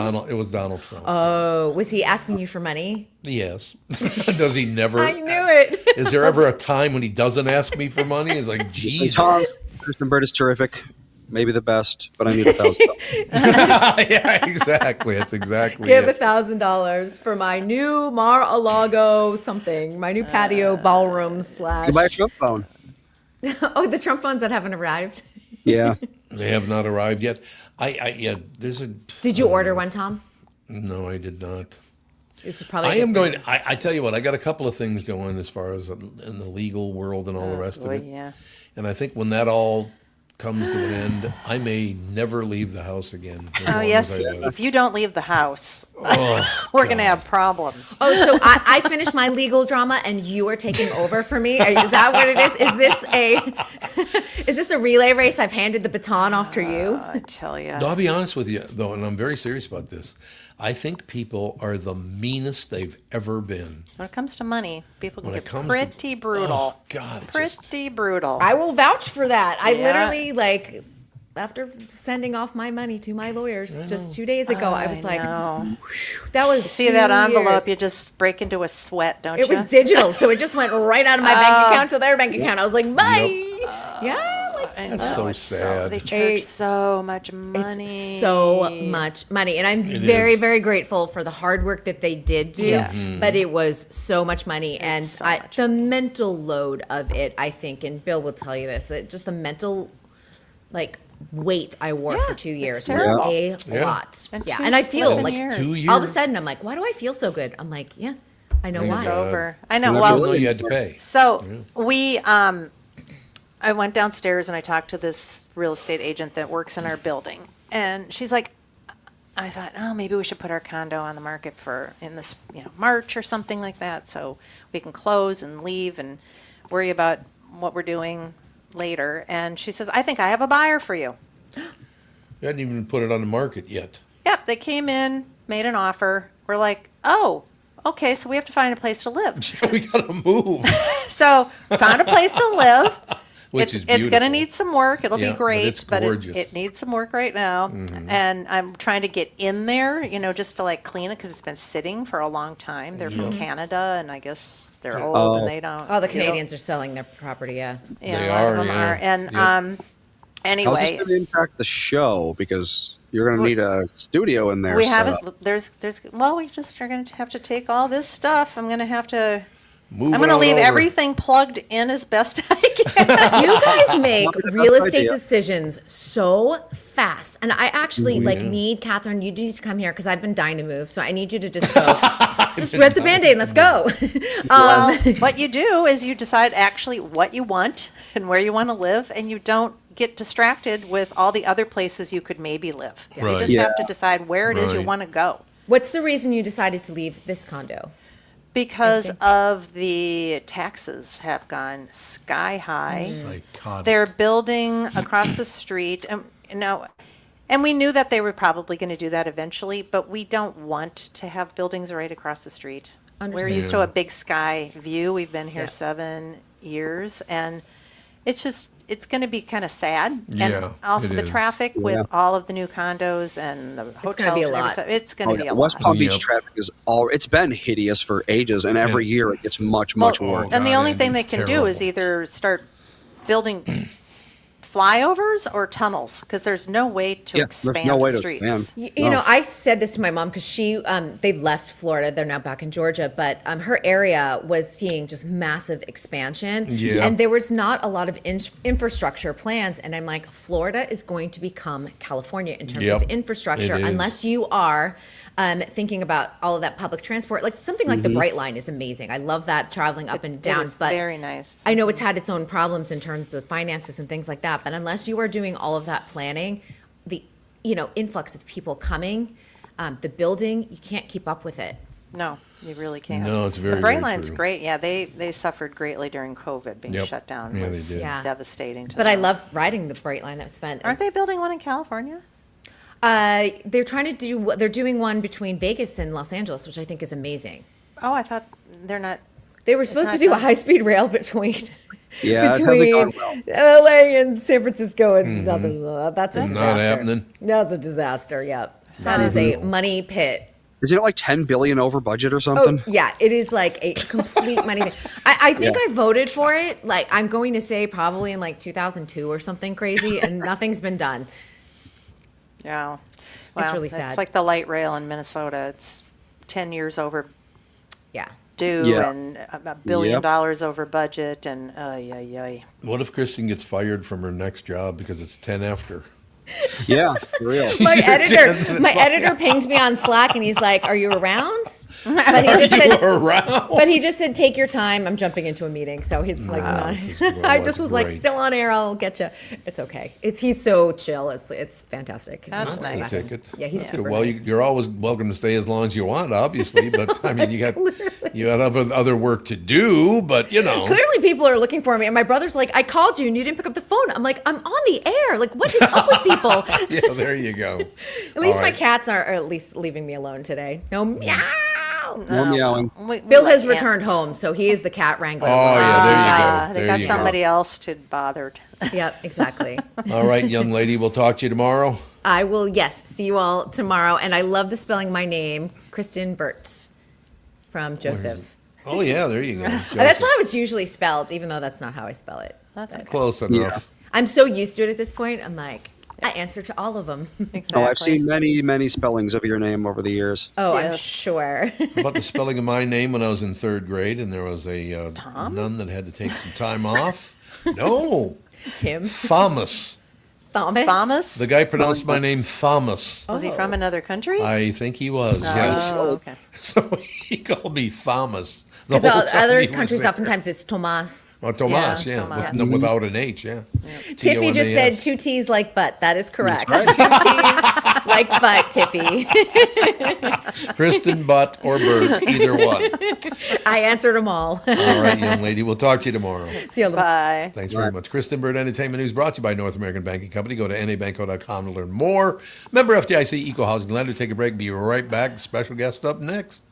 Donald Trump. Oh, was he asking you for money? Yes. Does he never? I knew it. Is there ever a time when he doesn't ask me for money? It's like, Say, Jesus. Tom, Kristyn Burtt is terrific. Maybe the best, but I need $1,000. Yeah, exactly. That's exactly Give it. $1,000 for my new Mar-a-Lago something, my new patio ballroom slash. You buy a Trump phone. Oh, the Trump phones that haven't arrived. Yeah. They have not arrived yet. Yeah, there's a. Did you order one, Tom? No, I did not. It's probably. I am going. I tell you what, I got a couple of things going as far as in the legal world and all the rest of it. Yeah. And I think when that all comes to an end, I may never leave the house again. as Oh, long yes. as I live. If you don't leave the house, Oh, we're going to have problems. Oh, so I finished my legal drama and you are taking over for me? Is that what it is? Is this a relay race? I've handed the baton off to you? I tell you. No, I'll be honest with you, though, and I'm very serious about this. I think people are the meanest they've ever been. When it comes to money, people can When it get comes to- pretty brutal. Oh, God, it just- Pretty brutal. I will vouch for that. I Yeah. literally, like, after sending off my money to my lawyers just 2 days ago, I was like, know. that was See that 2 envelope, years. you just break into a sweat, don't It you? was digital, so it just went right out of my bank account to their bank account. I was like, bye. Yeah, like, I That's know, so it's sad. They charge so much money. it's so much money. And I'm very, is. very grateful for the hard work that they did do. Yeah. But it was so much money. And so much the mental load of it, I think, and Bill will tell you this, that just the mental, like, weight I wore Yeah, for 2 it's years was terrible. a Yeah. lot. And Yeah. 2 And I feel flipping like years. 2 years. all of a sudden I'm like, why do I feel so good? I'm like, yeah, I know Thank why. It's God. over. I know. You I have didn't Well, know you had to pay. so we, I went downstairs and I talked to this real estate agent that works in our building, and she's like, I thought, oh, maybe we should put our condo on the market for in this, March or something like that, so we can close and leave and worry about what we're doing later. And she says, I think I have a buyer for you. You hadn't even put it on the market yet. Yep, they came in, made an offer. We're like, oh, okay, so we have to find a place to live. We gotta move. So found a place to live. Which is It's going to beautiful. need some work. It'll Yeah, be but great, it's but gorgeous. it needs some work right now. And I'm trying to get in there, just to like clean it because it's been sitting for a long time. They're from Canada, and I guess they're old Oh. and they don't. Oh, the Canadians are selling their property, yeah. Yeah, They a lot of are, them yeah. are. And Yep. How's this anyway, going to impact the show? Because you're going to need a studio in there. we set haven't. up. We just are going to have to take all this stuff. I'm going to have to. Move I'm it going to on leave over. everything plugged in as best I can. You guys make Not the real best estate idea. decisions so fast. And I actually yeah. need Kathryn, you need to come here because I've been dying to move. So I need you to just go, just rip the Band-Aid and let's go. Well, what you do is you decide actually what you want and where you want to live, and you don't get distracted with all the other places you could maybe live. You Right. just have to Yeah. decide where it is you Right. want to go. What's the reason you decided to leave this condo? Because of the taxes have gone sky high. Psychotic. They're building across the street. And we knew that they were probably going to do that eventually, but we don't want to have buildings right across the street. We're used to a big sky view. We've been here 7 years, and it's going to be kind of sad. Yeah, And also it the is. traffic with all of the new condos and the hotels. gonna be a and lot. everything. It's going to be a West lot. Palm Beach Yep. traffic is it's been hideous for ages, and every year it gets much worse. And the God, only Andy, thing they it's can do is terrible. either start building flyovers or tunnels, because there's no way to Yeah, there's expand no way the to streets. expand. You know, I said this to my mom because she, they left Florida. They're now back in Georgia, but her area was seeing just massive expansion. Yeah. And there was not a lot of infrastructure plans. And I'm like, Florida is going to become California in terms Yep, of infrastructure, it is. unless you are thinking about all of that public transport. Like something like the Bright Line is amazing. I love that traveling up and It down. is But very nice. I know it's had its own problems in terms of finances and things like that, but unless you are doing all of that planning, the influx of people coming, the building, you can't keep up with it. No, you really can't. No, it's very, The Bright very Line's true. great. Yeah, they suffered greatly during COVID, being Yep. shut down. Yeah, they was did. Yeah. devastating to But I them. love riding the Bright Line. That's spent. Aren't they building one in California? They're trying to do. They're doing one between Vegas and Los Angeles, which I think is amazing. Oh, I thought they're not. They were supposed to not do a done. high-speed rail between Yeah, it hasn't between gone well. LA and San Francisco, and blah, blah, blah. That's a Not disaster. happening. That's a disaster. Yep, that is a money pit. Isn't it like 10 billion over budget or Oh something? yeah, it is like a complete money pit. I think Yeah. I voted for it. Like I'm going to say probably in like 2002 or something crazy, and nothing's been done. Yeah. Well, really sad. It's like the light rail in Minnesota. It's 10 years overdue Yeah. Yeah. and $1 billion over budget. And ay. What if Kristyn gets fired from her next job because it's 10 after? Yeah, for real. My You're editor pinged me on Slack, and he's like, "Are you around?" But he just said, Around. But he just said, "Take your time. I'm jumping into a meeting." So he's like, this is- I that's just was like, great. "Still on air. I'll get you." It's okay. He's so chill. It's fantastic. That's That's nice. the ticket. Yeah, he's super Well, nice. you're always welcome to stay as long as you want, obviously. But I mean, you got other work to do. But Clearly, people are looking for me, and my brother's like, "I called you, and you didn't pick up the phone." I'm like, "I'm on the air. Like, what is up with people?" yeah, there you go. At least All my right. cats are at least leaving me alone today. No meow. No meowing. Bill has returned home, so he is the cat wrangler. Oh, yeah, there you go. They There got you go. somebody else to bothered. Yep, exactly. All right, young lady, we'll talk to you tomorrow. I will, yes, see you all tomorrow. And I love the spelling my name, Kristyn Burtt from Joseph. Oh yeah, there you go. That's how it's usually spelled, even though that's not how I spell it. That's okay. Close enough. I'm so used to it at this point. I'm like, I answer to all of them. Exactly. Oh, I've seen many, many spellings of your name over the years. Oh, I'm Yes. sure. How about the spelling of my name when I was in third grade, and there was a nun that had to take some time off? No, Tim. Thomas. Thomas. Thomas? The guy pronounced my name Thomas. Was he from another country? I think he was. Yes. Oh, okay. So he called me Thomas. The Because whole time other he was countries, there. oftentimes it's Tomas. Oh, Tomas, Yeah, yeah, Tomas. no, without an H, yeah. Tiffy just said T-O-M-A-S. 2 T's like butt. That is correct. That's 2 T's like butt, Tiffy. Kristyn Butt or Bird, either one. I answered them all. All right, young lady, we'll talk to you tomorrow. See you on the Bye. Thanks very much. Kristyn Burtt Entertainment News brought to you by North American Banking Company. Go to nabanco.com to learn more. Member FDIC Equal Housing Lender. Take a break. Be right back. Special guest up next.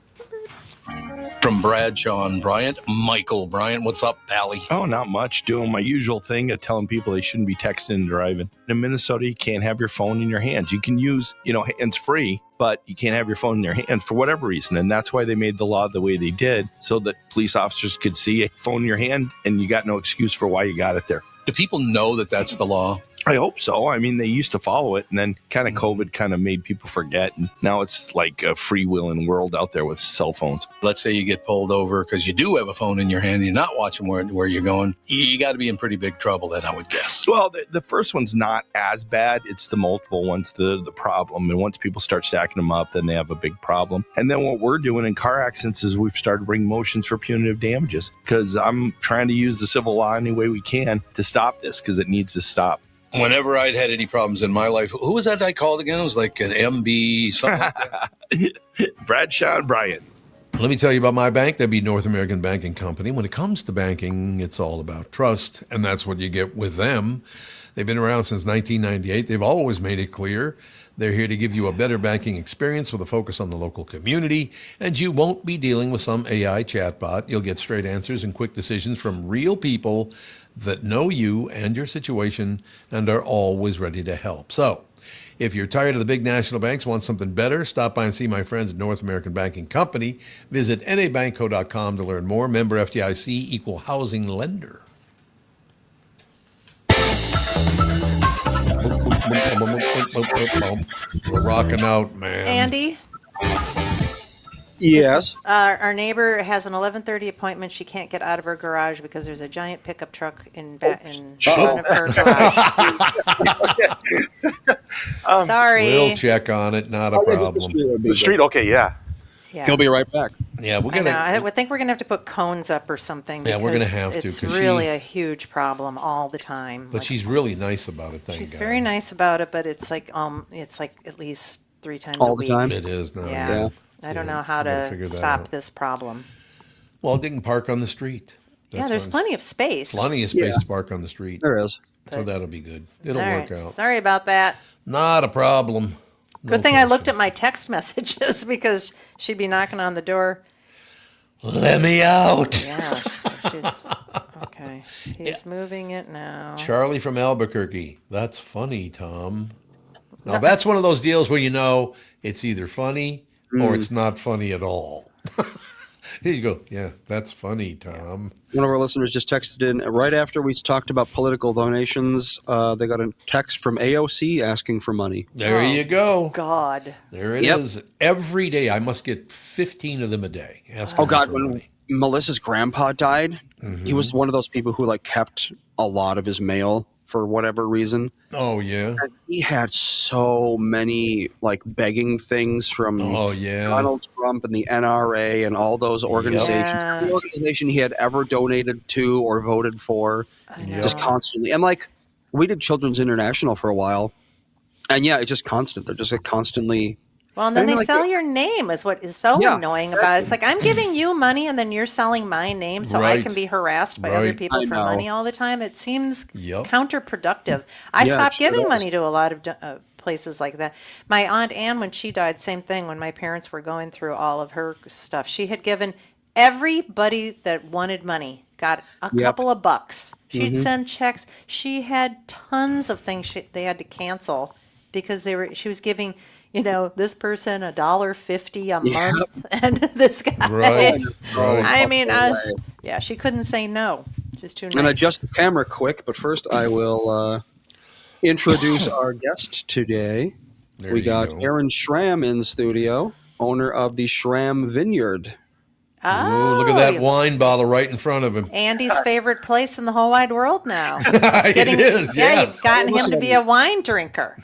From Bradshaw and Bryant, Michael Bryant. What's up, Allie? Oh, not much. Doing my usual thing of telling people they shouldn't be texting and driving. In Minnesota, you can't have your phone in your hands. You can use, hands free, but you can't have your phone in your hands for whatever reason. And that's why they made the law the way they did, so that police officers could see a phone in your hand and you got no excuse for why you got it there. Do people know that that's the law? I hope so. I mean, they used to follow it, and then kind of COVID kind of made people forget. And now it's like a freewheeling world out there with cell phones. Let's say you get pulled over because you do have a phone in your hand and you're not watching where you're going. You got to be in pretty big trouble then, I would guess. Well, the first one's not as bad. It's the multiple ones, the problem. And once people start stacking them up, then they have a big problem. And then what we're doing in car accidents is we've started bringing motions for punitive damages, because I'm trying to use the civil law any way we can to stop this, because it needs to stop. Whenever I'd had any problems in my life, who was that I called again? It was like an MB, something like that. Bradshaw and Bryant. Let me tell you about my bank. That'd be North American Banking Company. When it comes to banking, it's all about trust, and that's what you get with them. They've been around since 1998. They've always made it clear they're here to give you a better banking experience with a focus on the local community, and you won't be dealing with some AI chatbot. You'll get straight answers and quick decisions from real people that know you and your situation and are always ready to help. So, if you're tired of the big national banks, want something better, stop by and see my friends at North American Banking Company. Visit nabanco.com to learn more. Member FDIC, Equal Housing Lender. We're rocking out, man. Andy? Yes. Our neighbor has an 11:30 appointment. She can't get out of her garage because there's a giant pickup truck in front of her garage. Sorry. We'll check on it. Not a problem. The street, okay, yeah. Yeah. He'll be right back. Yeah, we're I know. I gonna. would think we're going to have to put cones up or something. Yeah, we're gonna because have to, It's 'cause really she- a huge problem all the time. But Like, she's really nice about it. Thank she's God. very nice about it, but it's like at least 3 times All a the week. time? It is now. Yeah. I don't know how we gotta to figure that stop out. this problem. Well, they can park on the street. Yeah, there's plenty of space. Plenty of space to park on the street. There is. So that'll be good. It'll All work right. out. Sorry about that. Not a problem. Good thing I looked at my text messages because she'd be knocking on the door. Let me out. Yeah, she's okay. Okay. He's moving it now. Charlie from Albuquerque. That's funny, Tom. Now, that's one of those deals where you know it's either funny or it's not funny at all. Here you go. Yeah, that's funny, Tom. One of our listeners just texted in right after we talked about political donations. They got a text from AOC asking for money. There you go. God. There it is. Every day. I must get 15 of them a day. Asking Oh God, for when money. Melissa's grandpa died, he was one of those people who like kept a lot of his mail for whatever reason. Oh, yeah. And he had so many like begging things from Donald Trump and the NRA and all those organizations. Yeah. Every organization he had ever donated to or voted for, just constantly. And like we did Children's International for a while, and yeah, it's just constant. They're just like constantly. Well, and then I they mean, like, sell your name is what is so annoying about it. It's like, I'm giving you money and then you're selling my name so I can be harassed by other people for money all the time. It seems counterproductive. I stopped giving money to a lot of places like that. My Aunt Anne, when she died, same thing. When my parents were going through all of her stuff, she had given everybody that wanted money, got a couple of bucks. She'd send checks. She had tons of things they had to cancel because she was giving... You know, this person $1.50 a month, and this guy. Right. I mean, she couldn't say no. Just too nice. And adjust the camera quick, but first I will introduce our guest today. We got Aaron Schram in studio, owner of the Schram Vineyard. Oh, look at that wine bottle right in front of him. Andy's favorite place in the whole wide world now. It is, yes. You've gotten him to be a wine drinker.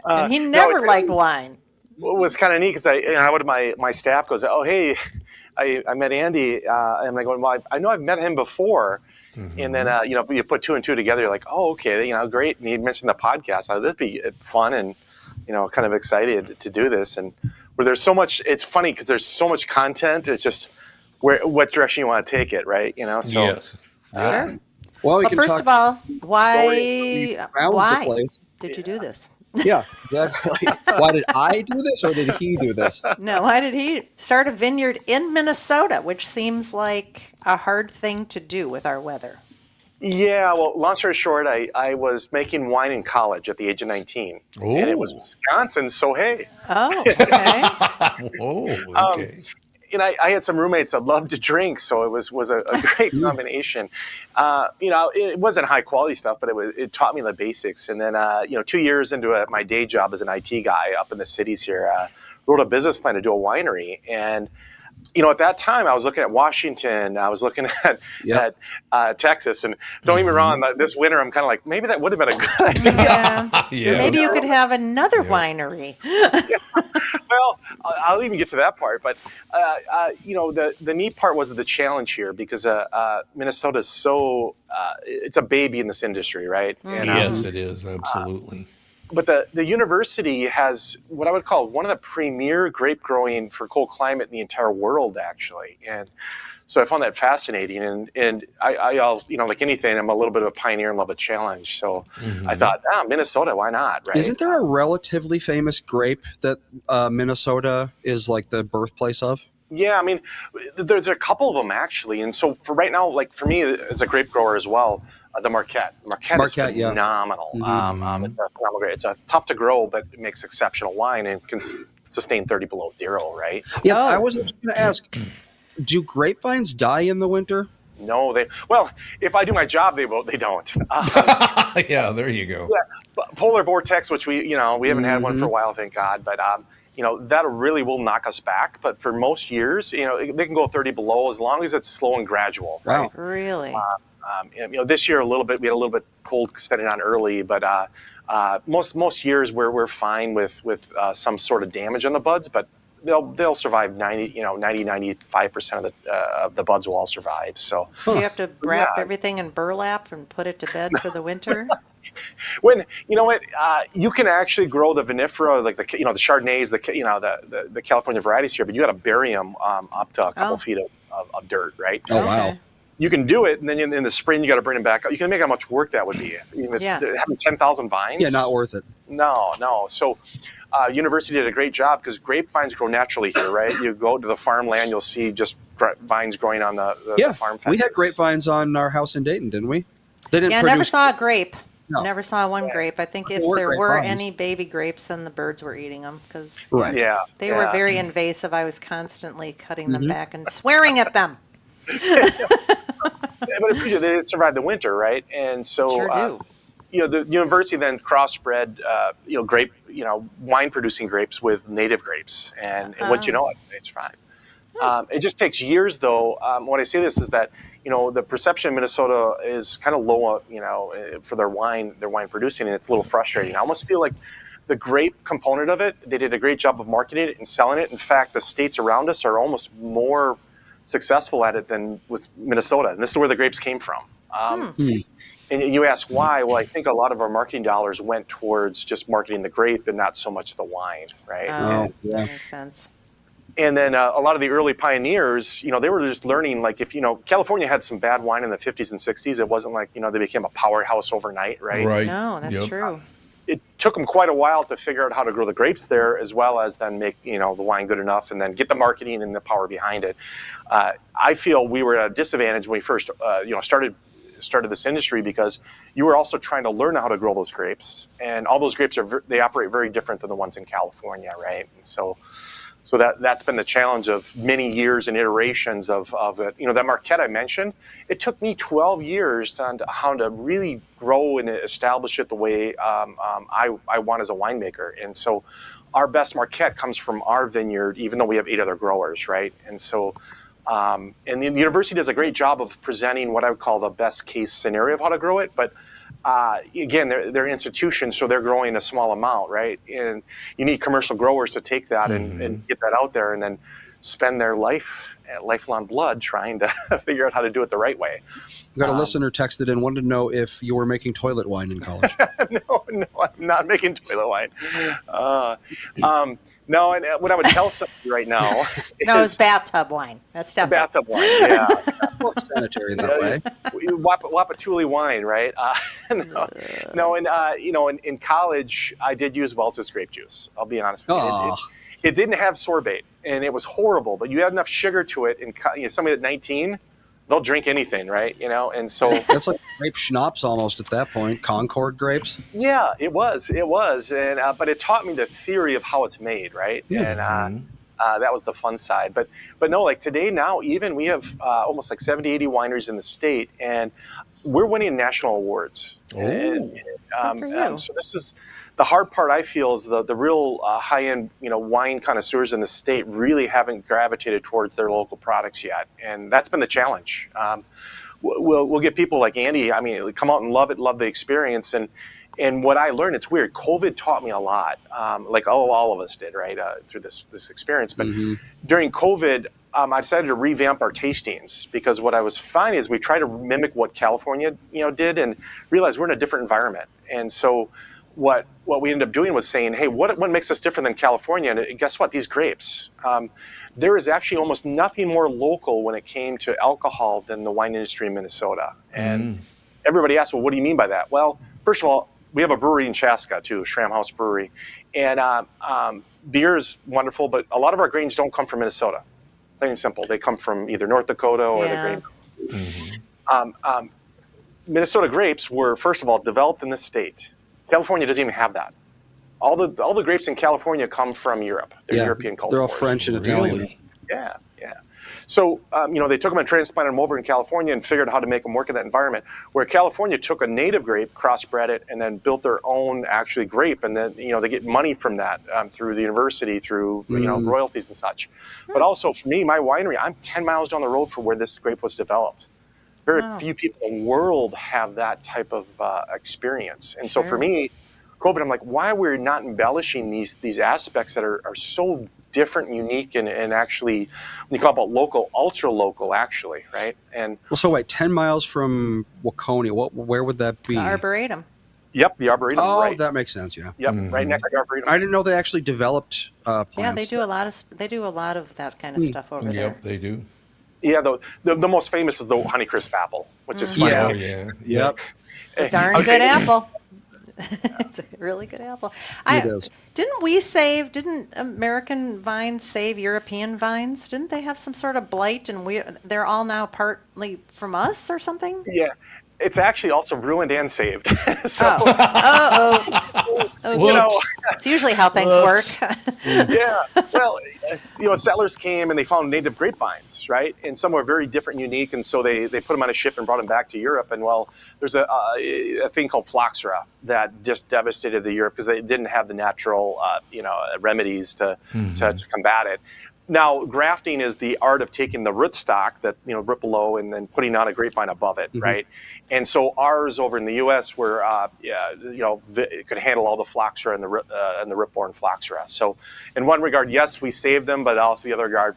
And he never liked wine. It was kind of neat because my staff goes, oh, hey, I met Andy. And I go, well, I know I've met him before. And then, you put two and two together. You're like, oh, okay, great. And he mentioned the podcast. I thought that'd be fun and, kind of excited to do this. And where there's so much, it's funny because there's so much content. It's just what direction you want to take it, right? So, yes. Sure. Well, first of all, why did you do this? Yeah, exactly. Why did I do this, or did he do this? No, why did he start a vineyard in Minnesota, which seems like a hard thing to do with our weather? Yeah, well, long story short, I was making wine in college at the age of 19. Oh. And it was Wisconsin, so hey. Oh, okay. Oh, okay. I had some roommates that loved to drink, so it was a great combination. It wasn't high quality stuff, but it taught me the basics. And then, 2 years into my day job as an IT guy up in the cities here, wrote a business plan to do a winery. And, at that time, I was looking at Washington, I was looking at Texas, and don't get me wrong, this winter, I'm kind of like, maybe that would have been a good idea. Yeah. Maybe you could have another winery. Well, I'll even get to that part, but the neat part was the challenge here because Minnesota is so it's a baby in this industry, right? And, yes, it is absolutely. But the university has what I would call one of the premier grape growing for cold climate in the entire world, actually, and so I found that fascinating. And I'll like anything, I'm a little bit of a pioneer and love a challenge. So I thought, Minnesota, why not? Right? Isn't there a relatively famous grape that Minnesota is like the birthplace of? Yeah, I mean, there's a couple of them actually. And so for right now, like for me as a grape grower as well, the Marquette is phenomenal. It's a phenomenal grape. It's tough to grow, but it makes exceptional wine and can sustain 30 below zero, right? Yeah, I was going to ask, do grapevines die in the winter? No, if I do my job, they don't. Yeah, there you go. Yeah, polar vortex, which we haven't had one for a while, thank God, but that really will knock us back. But for most years, they can go 30 below as long as it's slow and gradual. Wow. Right? Really? This year we had a little bit cold setting on early, but most years we're fine with some sort of damage on the buds, but they'll survive 95% of the buds will all survive. So do you have to wrap everything in burlap and put it to bed for the winter? When you can actually grow the vinifera, like the Chardonnays, the California varieties here, but you got to bury them up to a couple feet of dirt, right? Oh wow. You can do it, and then in the spring you got to bring them back up. You can make how much work that would be. Having 10,000 vines. Yeah, not worth it. No. So University did a great job because grapevines grow naturally here, right? You go to the farmland, you'll see just vines growing on the farm fences. We had grapevines on our house in Dayton, didn't we? They didn't. Yeah, I produce, never saw a grape. No. Never saw one grape. I think if There were there were grapevines. any baby grapes, then the birds were eating them because Right. Yeah, they were very invasive. I was constantly cutting them back and swearing at them. But they survived the winter, right? And so, Sure do. The university then crossbred, wine producing grapes with native grapes, and once you know it, they survive. It just takes years, though. When I say this is that the perception in Minnesota is kind of low, for their wine producing, and it's a little frustrating. I almost feel like the grape component of it, they did a great job of marketing it and selling it. In fact, the states around us are almost more successful at it than with Minnesota, and this is where the grapes came from. And you ask why? Well, I think a lot of our marketing dollars went towards just marketing the grape and not so much the wine, right? Oh, that makes sense. And then a lot of the early pioneers, they were just learning, like, if, California had some bad wine in the 50s and 60s, it wasn't like, they became a powerhouse overnight, right? Right. No, that's true. It took them quite a while to figure out how to grow the grapes there, as well as then make, the wine good enough and then get the marketing and the power behind it. I feel we were at a disadvantage when we first, started this industry, because you were also trying to learn how to grow those grapes, and all those grapes they operate very different than the ones in California, right? And so that's been the challenge of many years and iterations of it. That Marquette I mentioned, it took me 12 years to how to really grow and establish it the way I want as a winemaker. And so our best Marquette comes from our vineyard, even though we have 8 other growers, right? And so and the university does a great job of presenting what I would call the best case scenario of how to grow it. But again, they're institutions, so they're growing a small amount, right? And you need commercial growers to take that and get that out there, and then spend their lifelong blood trying to figure out how to do it the right way. We got a listener texted in, wanted to know if you were making toilet wine in college. No, I'm not making toilet wine. No, and what I would tell somebody right now No, it's bathtub wine. That's bathtub wine, yeah. More sanitary that way. Wapatuli wine, right? In college, I did use Welch's grape juice. I'll be honest with you. It didn't have sorbate, and it was horrible, but you had enough sugar to it, and somebody at 19, they'll drink anything, right? And so that's like grape schnapps almost at that point. Concord grapes. Yeah, it was, and but it taught me the theory of how it's made, right? Yeah. And that was the fun side. But no, like today now, even we have almost like 70, 80 wineries in the state, and we're winning national awards. Oh, so this is the hard part. I feel is the real high-end, wine connoisseurs in the state really haven't gravitated towards their local products yet, and that's been the challenge. We'll get people like Andy. I mean, come out and love it, love the experience, and what I learned, it's weird. COVID taught me a lot, like all of us did, right, through this experience. But during COVID, I decided to revamp our tastings, because what I was finding is we tried to mimic what California, did, and realized we're in a different environment. And so what we ended up doing was saying, hey, what makes us different than California? And guess what? These grapes. There is actually almost nothing more local when it came to alcohol than the wine industry in Minnesota. And everybody asks, well, what do you mean by that? Well, first of all, we have a brewery in Chaska, too, Schram House Brewery. And beer is wonderful, but a lot of our grains don't come from Minnesota. Plain and simple. They come from either North Dakota or the grain. Minnesota grapes were, first of all, developed in this state. California doesn't even have that. All the grapes in California come from Europe. They're European cultivars. They're all French and Italian. Really? Yeah. So, they took them and transplanted them over in California and figured out how to make them work in that environment. Where California took a native grape, crossbred it, and then built their own actually grape, and then they get money from that through the university, through royalties and such. But also for me, my winery, I'm 10 miles down the road from where this grape was developed. Very few people in the world have that type of experience, and so for me, COVID, I'm like, why are we not embellishing these aspects that are so different and unique, and actually, when you talk about local, ultra local, actually, right? And well, so wait, 10 miles from Waconia, where would that be? The Arboretum. Yep, the Arboretum. Oh, right. that makes sense. Yeah. Yep, right next to the Arboretum. I didn't know they actually developed plants. Yeah, they do a lot of that kind of stuff over there. Yep, they do. Yeah, the most famous is the Honeycrisp apple, which is funny. Yeah. Yep. It's a darn good apple. It's a really good apple. It is. Didn't American vines save European vines? Didn't they have some sort of blight and they're all now partly from us or something? Yeah. It's actually also ruined and saved. So, It's usually how things work. yeah. Well, settlers came and they found native grapevines, right? And some were very different, and unique, and so they put them on a ship and brought them back to Europe. And there's a thing called phylloxera that just devastated the Europe because they didn't have the natural, remedies to combat it. Now, grafting is the art of taking the rootstock that, root below and then putting on a grapevine above it, right? And so ours over in the U.S. were, it could handle all the phylloxera and the root-borne phylloxera. So in one regard, yes, we saved them, but also the other regard,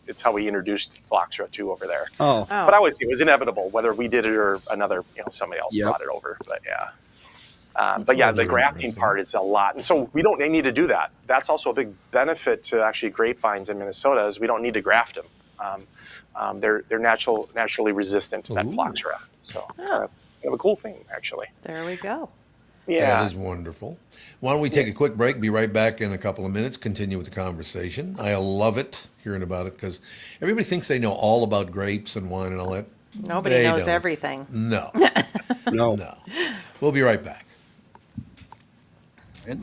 it's how we introduced phylloxera too over there. Oh. But I always say it was inevitable, whether we did it or another, somebody else brought it over. But yeah. The grafting part is a lot. And so we don't need to do that. That's also a big benefit to actually grapevines in Minnesota is we don't need to graft them. They're naturally resistant to that phylloxera. So kind of a cool thing, actually. There we go. Yeah. That is wonderful. Why don't we take a quick break, be right back in a couple of minutes, continue with the conversation. I love it, hearing about it, because everybody thinks they know all about grapes and wine and all that. Nobody knows everything. No. No. We'll be right back.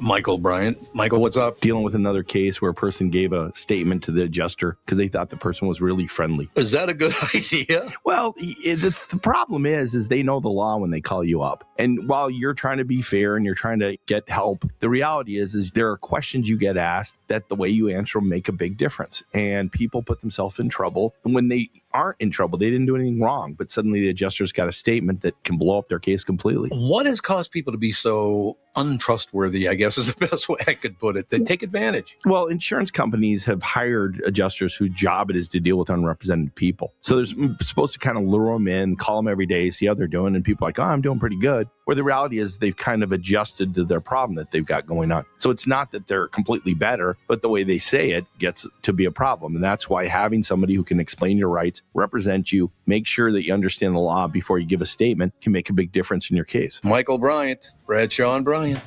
Michael Bryant. Michael, what's up? Dealing with another case where a person gave a statement to the adjuster because they thought the person was really friendly. Is that a good idea? Well, the problem is they know the law when they call you up. And while you're trying to be fair and you're trying to get help, the reality is there are questions you get asked that the way you answer them make a big difference. And people put themselves in trouble. And when they aren't in trouble, they didn't do anything wrong, but suddenly the adjuster's got a statement that can blow up their case completely. What has caused people to be so untrustworthy, I guess is the best way I could put it? They take advantage. Well, insurance companies have hired adjusters whose job it is to deal with unrepresented people. So they're supposed to kind of lure them in, call them every day, see how they're doing. And people are like, I'm doing pretty good. Where the reality is they've kind of adjusted to their problem that they've got going on. So it's not that they're completely better, but the way they say it gets to be a problem. And that's why having somebody who can explain your rights, represent you, make sure that you understand the law before you give a statement can make a big difference in your case. Michael Bryant, Bradshaw and Bryant.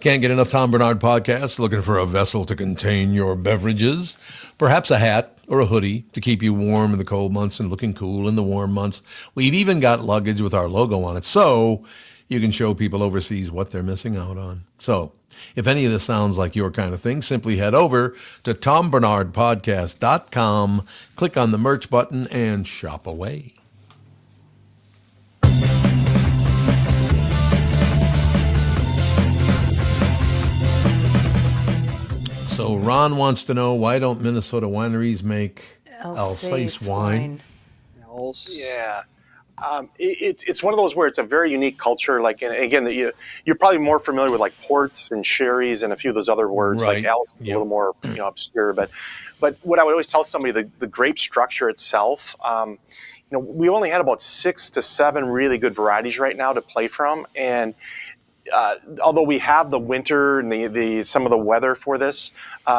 Can't get enough Tom Bernard podcasts? Looking for a vessel to contain your beverages? Perhaps a hat or a hoodie to keep you warm in the cold months and looking cool in the warm months. We've even got luggage with our logo on it, so you can show people overseas what they're missing out on. So if any of this sounds like your kind of thing, simply head over to tombernardpodcast.com, click on the merch button, and shop away. So Ron wants to know, why don't Minnesota wineries make Alsace wine? Yeah. It's one of those where it's a very unique culture. Like, and again, you're probably more familiar with like ports and sherries and a few of those other words. Right. Like Alsace is a little more obscure. But what I would always tell somebody, the grape structure itself, we only had about 6 to 7 really good varieties right now to play from, and although we have the winter and some of the weather for this,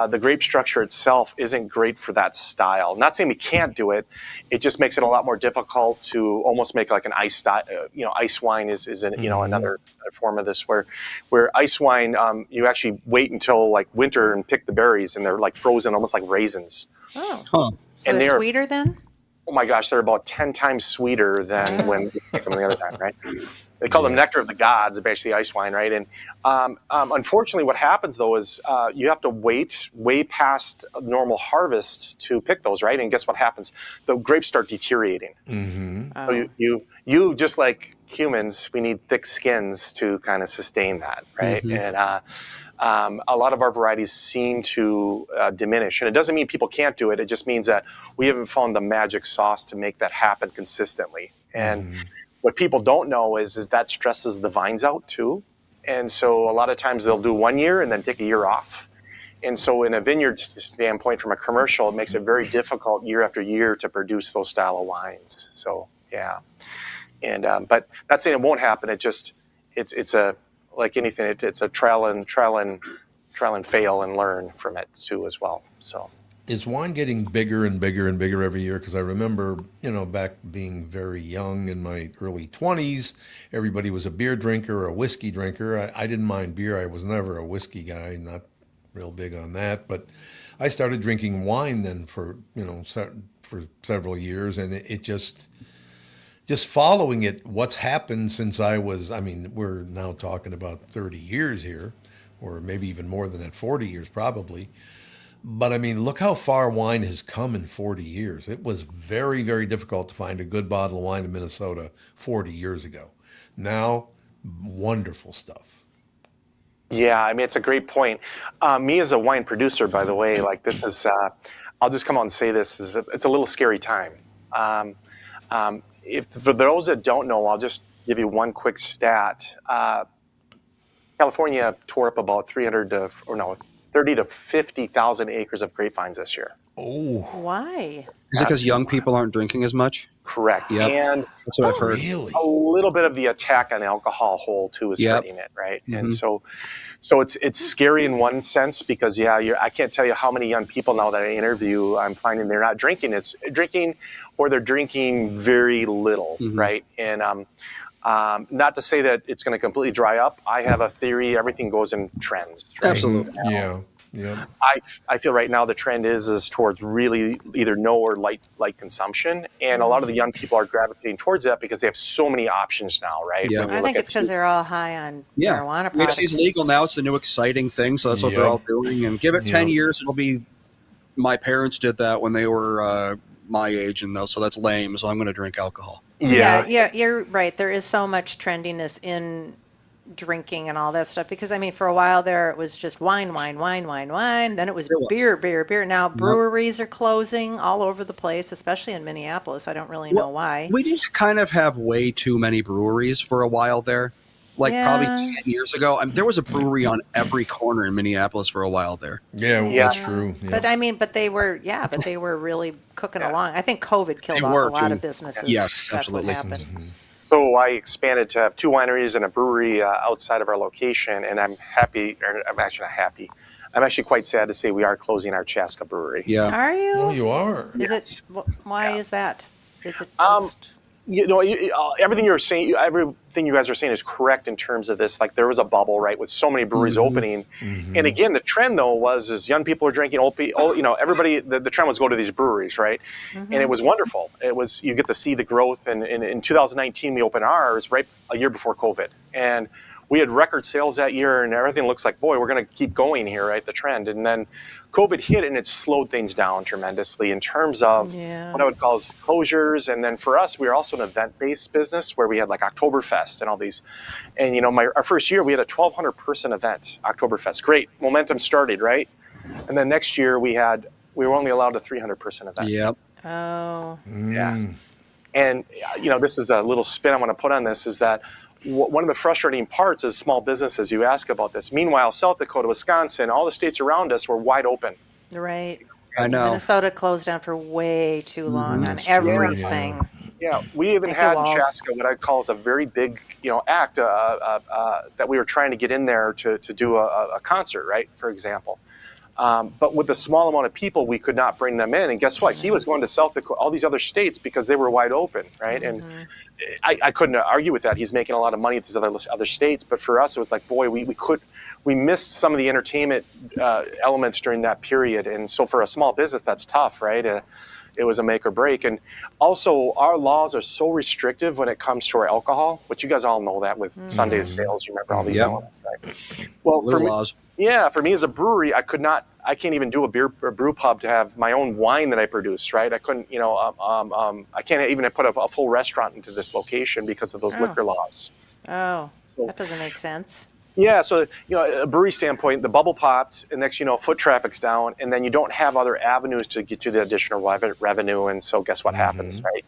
the grape structure itself isn't great for that style. Not saying we can't do it; it just makes it a lot more difficult to almost make like an ice style. Ice wine is another form of this where ice wine you actually wait until like winter and pick the berries, and they're like frozen, almost like raisins. Oh, Huh. So they're sweeter then? Oh my gosh, they're about 10 times sweeter than when you pick them the other time, right? They call them nectar of the gods, basically ice wine, right? And unfortunately, what happens though is you have to wait way past normal harvest to pick those, right? And guess what happens? The grapes start deteriorating. Mm-hmm. So you just like humans, we need thick skins to kind of sustain that, right? Mm-hmm. And a lot of our varieties seem to diminish. And it doesn't mean people can't do it. It just means that we haven't found the magic sauce to make that happen consistently. And what people don't know is that stresses the vines out too. And so a lot of times they'll do 1 year and then take a year off. And so in a vineyard standpoint, from a commercial, it makes it very difficult year after year to produce those style of wines. So, yeah. And but not saying it won't happen. It's a, like anything, it's a trial and fail and learn from it too as well. So. is wine getting bigger and bigger and bigger every year? Because I remember, back being very young in my early 20s, everybody was a beer drinker or a whiskey drinker. I didn't mind beer. I was never a whiskey guy, not real big on that. But I started drinking wine then for several years, and it just following it, what's happened since we're now talking about 30 years here, or maybe even more than that, 40 years probably. But look how far wine has come in 40 years. It was very, very difficult to find a good bottle of wine in Minnesota 40 years ago. Now, wonderful stuff. Yeah, it's a great point. Me as a wine producer, by the way, like this is, I'll just come out and say this, it's a little scary time. If for those that don't know, I'll just give you one quick stat. California tore up about 30 to 50,000 acres of grapevines this year. Oh. Why? Is it because young people aren't drinking as much? Correct. Yep. And that's what I've heard. Really? A little bit of the attack on alcohol whole too is hurting it, right? Mm-hmm. And so it's scary in one sense because I can't tell you how many young people now that I interview, I'm finding they're not drinking. It's drinking, or they're drinking very little, right? And not to say that it's going to completely dry up. I have a theory: everything goes in trends. Right? Absolutely. Yeah. I feel right now the trend is towards really either no or light consumption, and a lot of the young people are gravitating towards that because they have so many options now, right? Yeah. I think it's because they're all high on marijuana products. THC is legal now; it's the new exciting thing, so that's what they're all doing. And give it 10 years, it'll be. My parents did that when they were my age, and so that's lame. So I'm going to drink alcohol. Yeah, you're right. There is so much trendiness in drinking and all that stuff because for a while there it was just wine, then it was beer. Now breweries are closing all over the place, especially in Minneapolis. I don't really know why. We did kind of have way too many breweries for a while there, probably 10 years ago. There was a brewery on every corner in Minneapolis for a while there. Yeah. That's true. Yeah. But they were really cooking along. I think COVID killed off a lot of businesses. Yes, that's absolutely. what happened. So I expanded to have 2 wineries and a brewery outside of our location, and I'm happy. Or I'm actually not happy. I'm actually quite sad to say we are closing our Chaska brewery. Yeah. Are you? Oh, you are. Is it? Why is that? Is it just? Everything you're saying, everything you guys are saying is correct in terms of this. Like there was a bubble, right, with so many breweries opening, and again, the trend though was young people are drinking. Everybody, the trend was go to these breweries, right, and it was wonderful. It was you get to see the growth, and in 2019 we opened ours right a year before COVID, and we had record sales that year, and everything looks like boy, we're going to keep going here, right, the trend, and then COVID hit and it slowed things down tremendously in terms of what I would call closures. And then for us, we were also an event-based business where we had like Oktoberfest and all these. And, our first year we had a 1,200 person event, Oktoberfest. Great. Momentum started, right? And then next year we were only allowed a 300 person event. Yep. Oh. Yeah. And, this is a little spin I want to put on this is that one of the frustrating parts is small businesses. You ask about this. Meanwhile, South Dakota, Wisconsin, all the states around us were wide open. Right. I know. Minnesota closed down for way too long on everything. Yeah, we even had in Chaska what I'd call is a very big, act that we were trying to get in there to do a concert, right? For example. But with the small amount of people, we could not bring them in. And guess what? He was going to South Dakota, all these other states because they were wide open, right? And I couldn't argue with that. He's making a lot of money at these other states. But for us, it was like, boy, we missed some of the entertainment elements during that period. And so for a small business, that's tough, right? It was a make or break. And also, our laws are so restrictive when it comes to our alcohol, which you guys all know that with Sunday sales. You remember all these elements, right? Well, for laws. For me as a brewery, I can't even do a brew pub to have my own wine that I produce, right? I couldn't, I can't even put a full restaurant into this location because of those liquor laws. Oh, that doesn't make sense. Yeah, so, a brewery standpoint, the bubble popped, and next, foot traffic's down, and then you don't have other avenues to get you the additional revenue, and so guess what happens, right?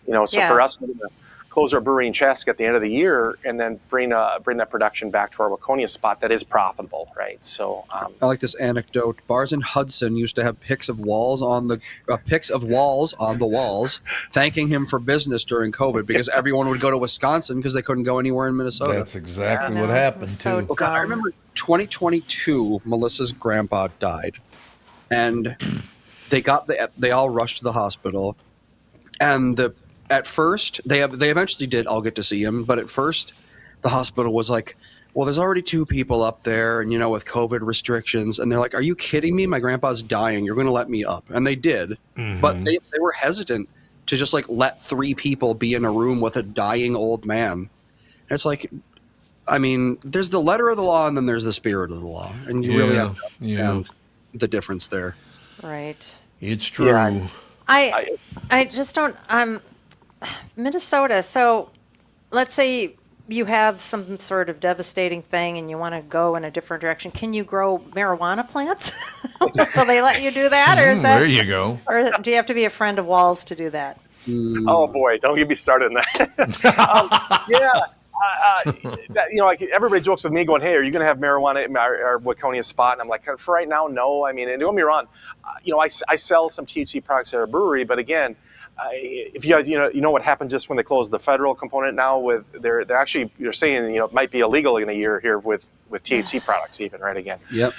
For us, we're going to close our brewery in Chaska at the end of the year, and then bring that production back to our Waconia spot that is profitable, right? So I like this anecdote. Bars in Hudson used to have pics of walls on the walls, thanking him for business during COVID because everyone would go to Wisconsin because they couldn't go anywhere in Minnesota. That's exactly what happened too. I remember 2022. Melissa's grandpa died. and they all rushed to the hospital, and at first they eventually did all get to see him, but at first the hospital was like, well, there's already 2 people up there, and with COVID restrictions, and they're like, are you kidding me? My grandpa's dying. You're going to let me up? And they did, but they were hesitant to just like let 3 people be in a room with a dying old man. And it's like, I mean, there's the letter of the law and then there's the spirit of the law, and you really have to understand the difference there. Right. It's true. Yeah. I just don't. Minnesota. So, let's say you have some sort of devastating thing and you want to go in a different direction. Can you grow marijuana plants? Will they let you do that, or is that? There you go. Or do you have to be a friend of Walls to do that? Oh boy, don't get me started on that. Like everybody jokes with me, going, "Hey, are you going to have marijuana at our Waconia spot?" And I'm like, for right now, no. I mean, and don't get me wrong, I sell some THC products at our brewery, but again, if you guys, you know what happened just when they closed the federal component now with they're actually saying it might be illegal in a year here with THC products even right again. Yep.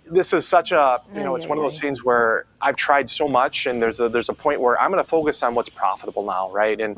This is such a it's one of those things where I've tried so much, and there's a point where I'm going to focus on what's profitable now, right? And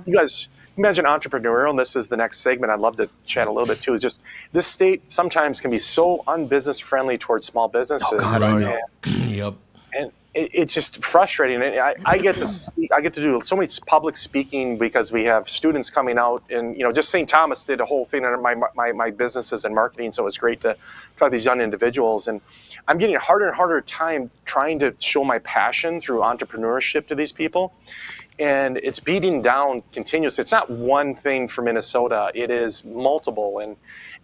you guys imagine entrepreneurial, and this is the next segment I'd love to chat a little bit too, is just this state sometimes can be so unbusiness friendly towards small businesses. Oh God, I know. Yep. And it's just frustrating. And I get to speak, I get to do so much public speaking because we have students coming out, and just St. Thomas did a whole thing on my businesses and marketing, so it's great to talk to these young individuals. And I'm getting a harder and harder time trying to show my passion through entrepreneurship to these people. And it's beating down continuously. It's not one thing for Minnesota. It is multiple. And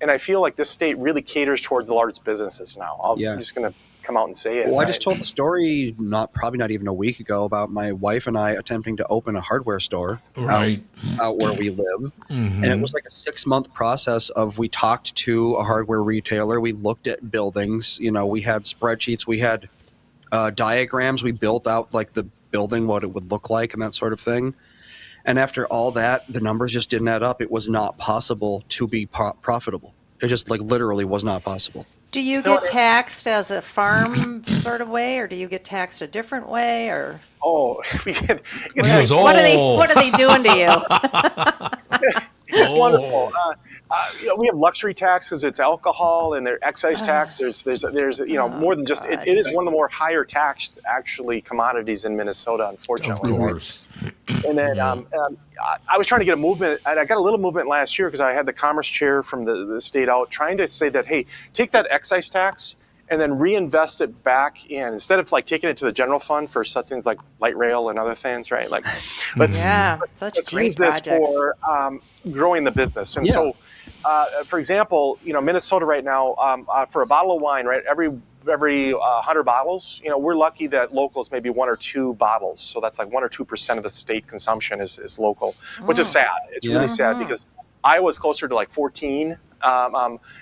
I feel like this state really caters towards the large businesses now. I'm just going to come out and say it. Well, I just told the story probably not even a week ago about my wife and I attempting to open a hardware store out where we live. And it was like a 6-month process of, we talked to a hardware retailer. We looked at buildings. We had spreadsheets. We had diagrams. We built out like the building, what it would look like and that sort of thing. And after all that, the numbers just didn't add up. It was not possible to be profitable. It just literally was not possible. Do you get taxed as a farm sort of way, or do you get taxed a different way, or? Oh, What are they doing to you? It's wonderful. We have luxury tax because it's alcohol, and there's excise tax. There's more than just it is one of the more higher taxed actually commodities in Minnesota, unfortunately. Of course. And then I was trying to get a movement, and I got a little movement last year because I had the commerce chair from the state out trying to say that, hey, take that excise tax and then reinvest it back in, instead of taking it to the general fund for such things like light rail and other things, right? Let's great use this projects. for growing the business. And so, for example, Minnesota right now, for a bottle of wine, right, every 100 bottles, we're lucky that local is maybe 1 or 2 bottles. So that's like 1 or 2% of the state consumption is local, which is sad. It's really sad because Iowa's closer to 14.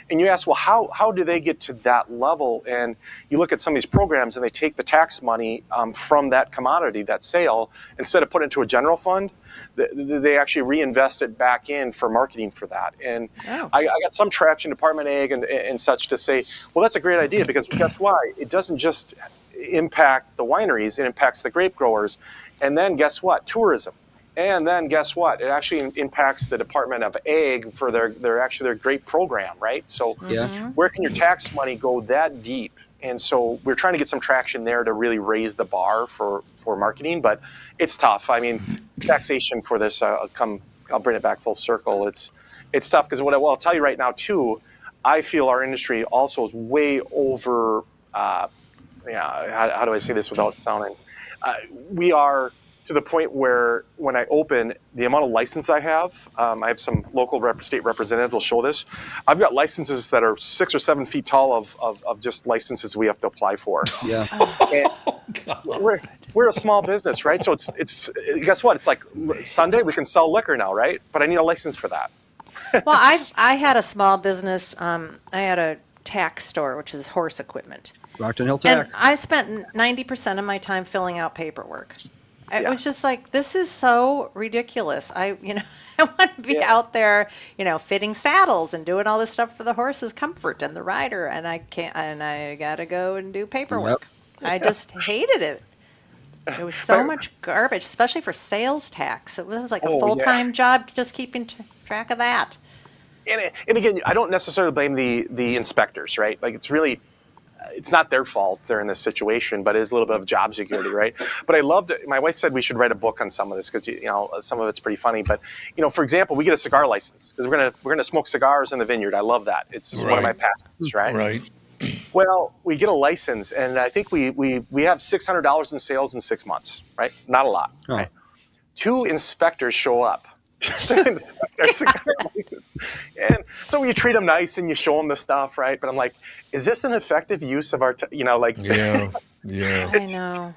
And you ask, well, how do they get to that level? And you look at some of these programs, and they take the tax money from that commodity, that sale, instead of putting it into a general fund, they actually reinvest it back in for marketing for that. And I got some traction, Department of Ag and such, to say, well, that's a great idea, because guess why? It doesn't just impact the wineries, it impacts the grape growers. And then guess what? Tourism. And then guess what? It actually impacts the Department of Ag for their grape program, right? So where can your tax money go that deep? And so we're trying to get some traction there to really raise the bar for marketing, but it's tough. I mean, taxation for this, I'll bring it back full circle. It's tough because what I'll tell you right now too, I feel our industry also is way over, how do I say this without sounding, we are to the point where when I open, the amount of license I have some local state representatives will show this. I've got licenses that are 6 or 7 feet tall of just licenses we have to apply for. Yeah. We're a small business, right? So it's guess what? It's like Sunday we can sell liquor now, right? But I need a license for that. Well, I had a small business. I had a tack store, which is horse equipment. Rockton Hill Tack. And I spent 90% of my time filling out paperwork. It was just like, this is so ridiculous. I want to be out there, fitting saddles and doing all this stuff for the horse's comfort and the rider, and I can't, and I gotta go and do paperwork. Yep. I just hated it. It was so much garbage, especially for sales tax. It was like a full-time job just keeping track of that. And again, I don't necessarily blame the inspectors, right? Like it's not their fault they're in this situation, but it is a little bit of job security, right? But I loved it. My wife said we should write a book on some of this because some of it's pretty funny. But for example, we get a cigar license because we're gonna smoke cigars in the vineyard. I love that. It's one of my passions, right? Right. Well, we get a license, and I think we have $600 in sales in 6 months, right? Not a lot, right? 2 inspectors show up. And so you treat them nice and you show them the stuff, right? But I'm like, is this an effective use of our, Yeah. I know.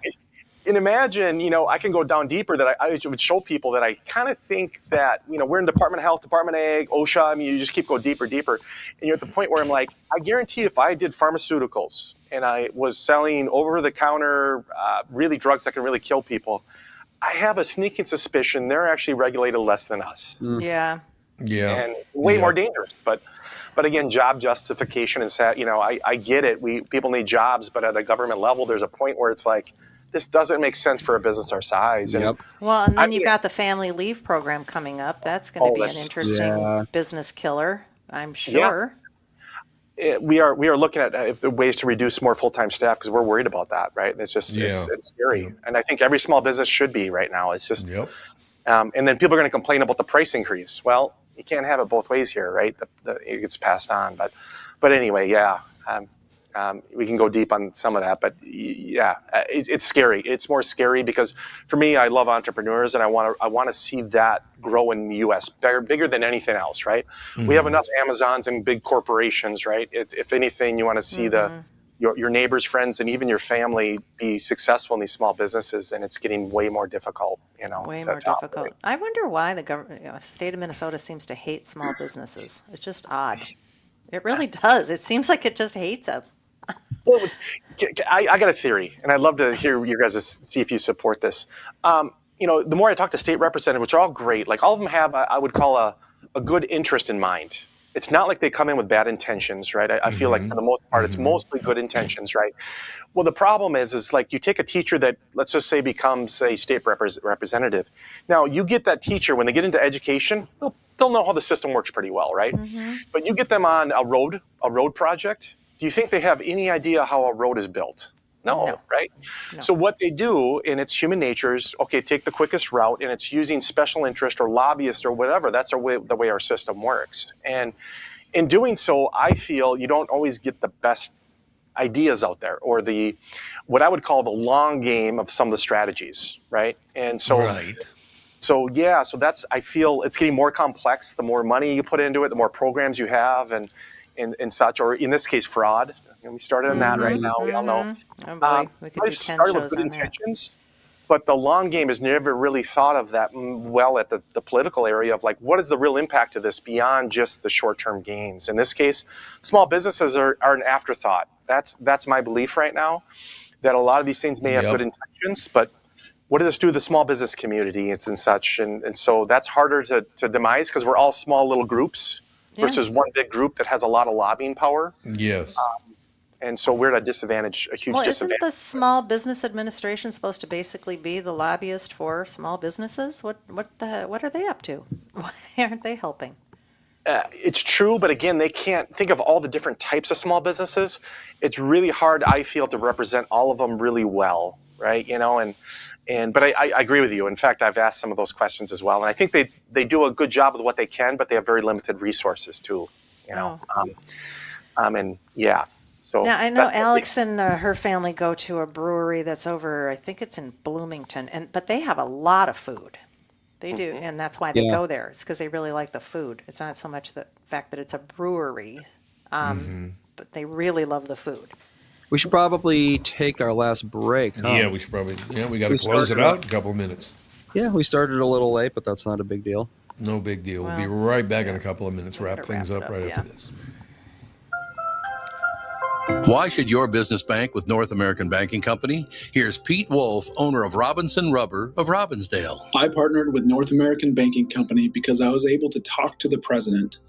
And imagine, I can go down deeper that I would show people that I kind of think that, we're in Department of Health, Department of Ag, OSHA. I mean, you just keep going deeper. And you're at the point where I'm like, I guarantee if I did pharmaceuticals and I was selling over-the-counter, really drugs that can really kill people, I have a sneaking suspicion they're actually regulated less than us. Yeah. Yeah. And way more dangerous. But again, job justification is that, I get it. People need jobs, but at a government level, there's a point where it's like, this doesn't make sense for a business our size. And Well, and then you've got the family leave program coming up. That's going to be an interesting business killer, I'm sure. We are looking at ways to reduce more full-time staff because we're worried about that, right? It's just it's scary, and I think every small business should be right now. It's just, and then people are going to complain about the price increase. Well, you can't have it both ways here, right? It gets passed on, but anyway, we can go deep on some of that, but it's scary. It's more scary because for me, I love entrepreneurs, and I want to see that grow in the U.S. bigger than anything else, right? Mm-hmm. We have enough Amazons and big corporations, right? If anything, you want to see your neighbors, friends, and even your family be successful in these small businesses, and it's getting way more difficult. Way more difficult. I wonder why the government, the state of Minnesota seems to hate small businesses. It's just odd. It really does. It seems like it just hates them. Well, I got a theory, and I'd love to hear you guys see if you support this. The more I talk to state representatives, which are all great, like all of them have, I would call a good interest in mind. It's not like they come in with bad intentions, right? I feel like for the most part, it's mostly good intentions, right? Well, the problem is like you take a teacher that, let's just say, becomes a state representative. Now, you get that teacher, when they get into education, they'll know how the system works pretty well, right? Mm-hmm. But you get them on a road project. Do you think they have any idea how a road is built? No, right? No. So what they do, and it's human nature, is, okay, take the quickest route, and it's using special interest or lobbyists or whatever. That's the way our system works. And in doing so, I feel you don't always get the best ideas out there, or what I would call the long game of some of the strategies, right? And so, so that's, I feel it's getting more complex. The more money you put into it, the more programs you have, and such, or in this case, fraud. We started on that right now. We all know. Oh boy, we could do 10 started with good intentions, but the long game is never really thought of that well at the political area of like, what is the real impact of this beyond just the short-term gains? In this case, small businesses are an afterthought. That's my belief right now, that a lot of these things may have good intentions, but what does this do to the small business community and such? And so that's harder to demise because we're all small little groups versus one big group that has a lot of lobbying power. Yes. And so we're at a disadvantage, a huge disadvantage. Isn't the Small Business Administration supposed to basically be the lobbyist for small businesses? What are they up to? Why aren't they helping? It's true, but again, they can't think of all the different types of small businesses. It's really hard, I feel, to represent all of them really well, right? But I agree with you. In fact, I've asked some of those questions as well, and I think they do a good job with what they can, but they have very limited resources too. So now I know Alex and her family go to a brewery that's over, I think it's in Bloomington, but they have a lot of food. They do, and that's why they go there. It's because they really like the food. It's not so much the fact that it's a brewery, but they really love the food. We should probably take our last break. Huh? Yeah, we should probably. Yeah, we got to close it out in a couple of minutes. Yeah, we started a little late, but that's not a big deal. No big deal. We'll be right back in a couple of minutes. Wrap things up right after this. Why should your business bank with North American Banking Company? Here's Pete Wolf, owner of Robinson Rubber of Robbinsdale. I partnered with North American Banking Company because I was able to talk to the president,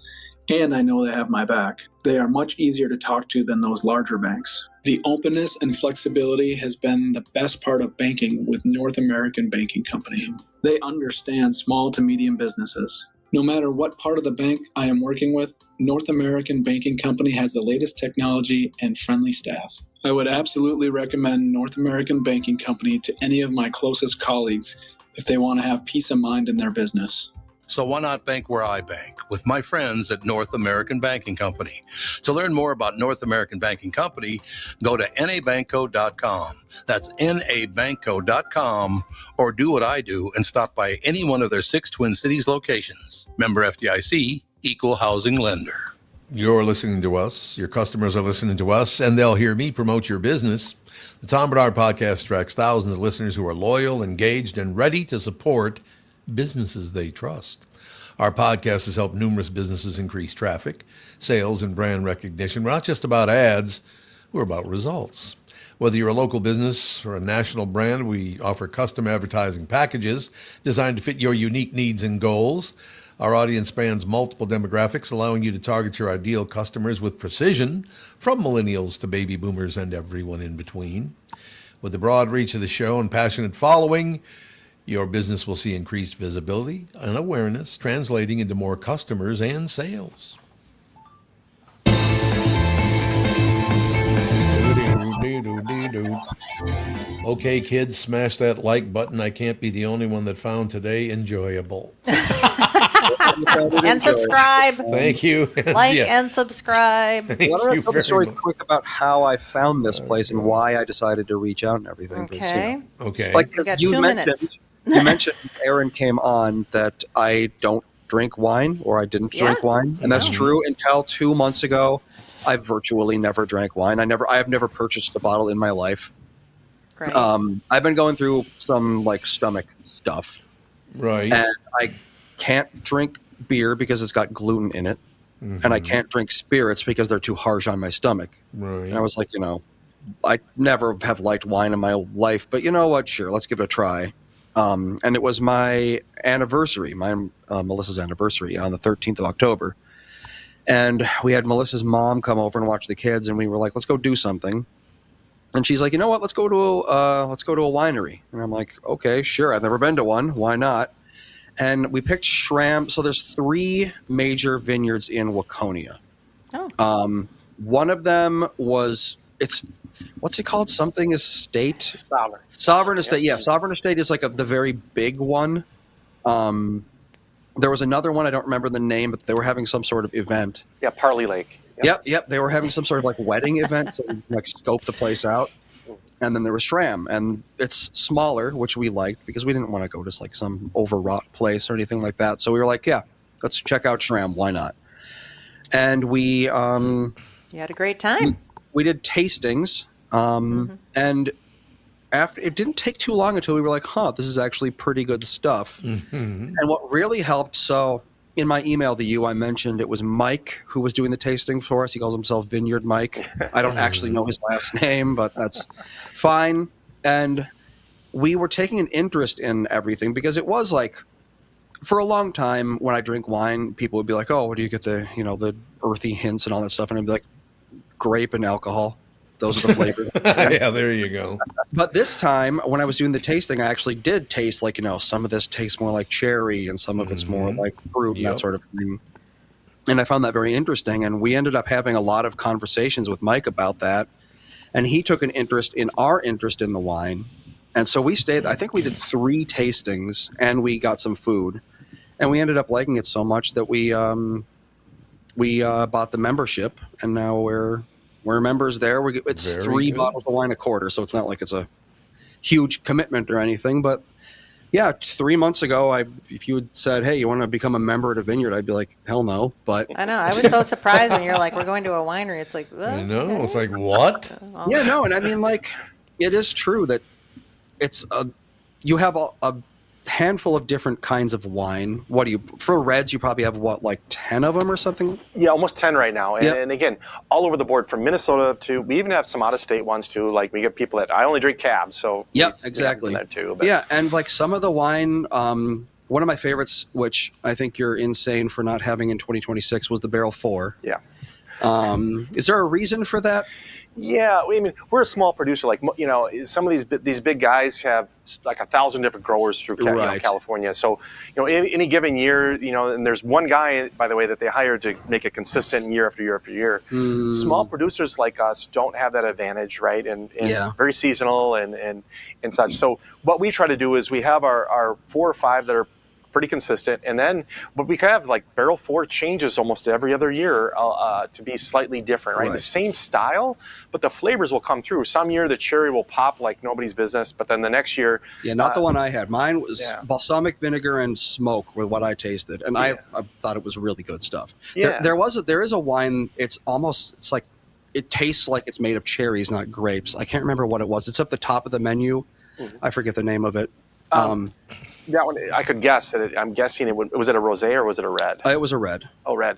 and I know they have my back. They are much easier to talk to than those larger banks. The openness and flexibility has been the best part of banking with North American Banking Company. They understand small to medium businesses. No matter what part of the bank I am working with, North American Banking Company has the latest technology and friendly staff. I would absolutely recommend North American Banking Company to any of my closest colleagues if they want to have peace of mind in their business. So why not bank where I bank, with my friends at North American Banking Company? To learn more about North American Banking Company, go to nabankco.com. That's nabankco.com, or do what I do and stop by any one of their 6 Twin Cities locations. Member FDIC, Equal Housing Lender. You're listening to us, your customers are listening to us, and they'll hear me promote your business. The Tom Bernard Podcast attracts thousands of listeners who are loyal, engaged, and ready to support businesses they trust. Our podcast has helped numerous businesses increase traffic, sales, and brand recognition. We're not just about ads, we're about results. Whether you're a local business or a national brand, we offer custom advertising packages designed to fit your unique needs and goals. Our audience spans multiple demographics, allowing you to target your ideal customers with precision, from millennials to baby boomers and everyone in between. With the broad reach of the show and passionate following, your business will see increased visibility and awareness, translating into more customers and sales. Okay, kids, smash that like button. I can't be the only one that found today enjoyable. And subscribe. Thank you. Like and subscribe. Thank Why don't I you tell the very story much. quick about how I found this place and why I decided to reach out and everything? 'cause, Okay. Okay. Like We got you 2 mentioned, minutes. you mentioned Aaron came on that I don't drink wine or I didn't drink Yeah. wine, and that's No. true. Until 2 months ago, I virtually never drank wine. I have never purchased a bottle in my life. Great. I've been going through some like stomach stuff, Right. and I can't drink beer because it's got gluten in it, and I can't drink spirits because they're too harsh on my stomach. Right. And I was like, I never have liked wine in my life, but you know what? Sure, let's give it a try. And it was my anniversary, Melissa's anniversary on the 13th of October. And we had Melissa's mom come over and watch the kids, and we were like, let's go do something. And she's like, you know what? Let's go to a winery. And I'm like, okay, sure. I've never been to one. Why not? And we picked Schram. So there's 3 major vineyards in Waconia. Oh. One of them what's it called? Something Estate? Sovereign. Sovereign Estate. Yes. Yeah, Sovereign Estate is like the very big one. There was another one, I don't remember the name, but they were having some sort of event. Yeah, Parley Lake. Yep. They were having some sort of like wedding event, so we like scope the place out. And then there was Schram, and it's smaller, which we liked because we didn't want to go to like some overwrought place or anything like that. So we were like, yeah, let's check out Schram. Why not? And we You had a great time. we did tastings, and after it didn't take too long until we were like, this is actually pretty good stuff. And what really helped, so in my email to you, I mentioned it was Mike who was doing the tasting for us. He calls himself Vineyard Mike. I don't actually know his last name, but that's fine. And we were taking an interest in everything because it was like, for a long time when I drink wine, people would be like, oh, where do you get the earthy hints and all that stuff? And I'd be like, grape and alcohol. Those are the flavors. Yeah, there you go. But this time, when I was doing the tasting, I actually did taste like, some of this tastes more like cherry and some of it's more like fruit and that sort of thing. And I found that very interesting. And we ended up having a lot of conversations with Mike about that. And he took an interest in our interest in the wine. And so we stayed, I think we did 3 tastings and we got some food. And we ended up liking it so much that we bought the membership, and now we're members there. It's Very 3 good. bottles of wine a quarter, so it's not like it's a huge commitment or anything. But yeah, 3 months ago, if you had said, hey, you want to become a member at a vineyard, I'd be like, hell no. But I know. I was so surprised when you're like, we're going to a winery. It's like, I know. It's like, what? yeah, no, and I mean, like, it is true that it's you have a handful of different kinds of wine. What do you, for reds, you probably have what, like 10 of them or something? Yeah, almost 10 right now. And, Yep. and again, all over the board from Minnesota to, we even have some out of state ones too. Like we get people that, I only drink cabs. So Yep, we exactly. have that too. But Yeah, and like some of the wine, one of my favorites, which I think you're insane for not having in 2026, was the Barrel 4. Yeah. Is there a reason for that? Yeah, I mean, we're a small producer. Like, you know, some of these big guys have like 1,000 different growers through Right. California. So, you know, any given year, you know, and there's one guy, by the way, that they hired to make it consistent year after year after year. Small producers like us don't have that advantage, right? And Yeah. very seasonal and such. So what we try to do is we have our 4 or 5 that are pretty consistent, and then but we kind of like Barrel 4 changes almost every other year to be slightly different, right? The same style, but the flavors will come through. Some year the cherry will pop like nobody's business, but then the next year, Not the one I had. Mine was balsamic vinegar and smoke with what I tasted, and I thought it was really good stuff. Yeah. There is a wine. It's like it tastes like it's made of cherries, not grapes. I can't remember what it was. It's up the top of the menu. I forget the name of it. that one I could guess that I'm guessing was it a rosé or was it a red? It was a red. Oh, red.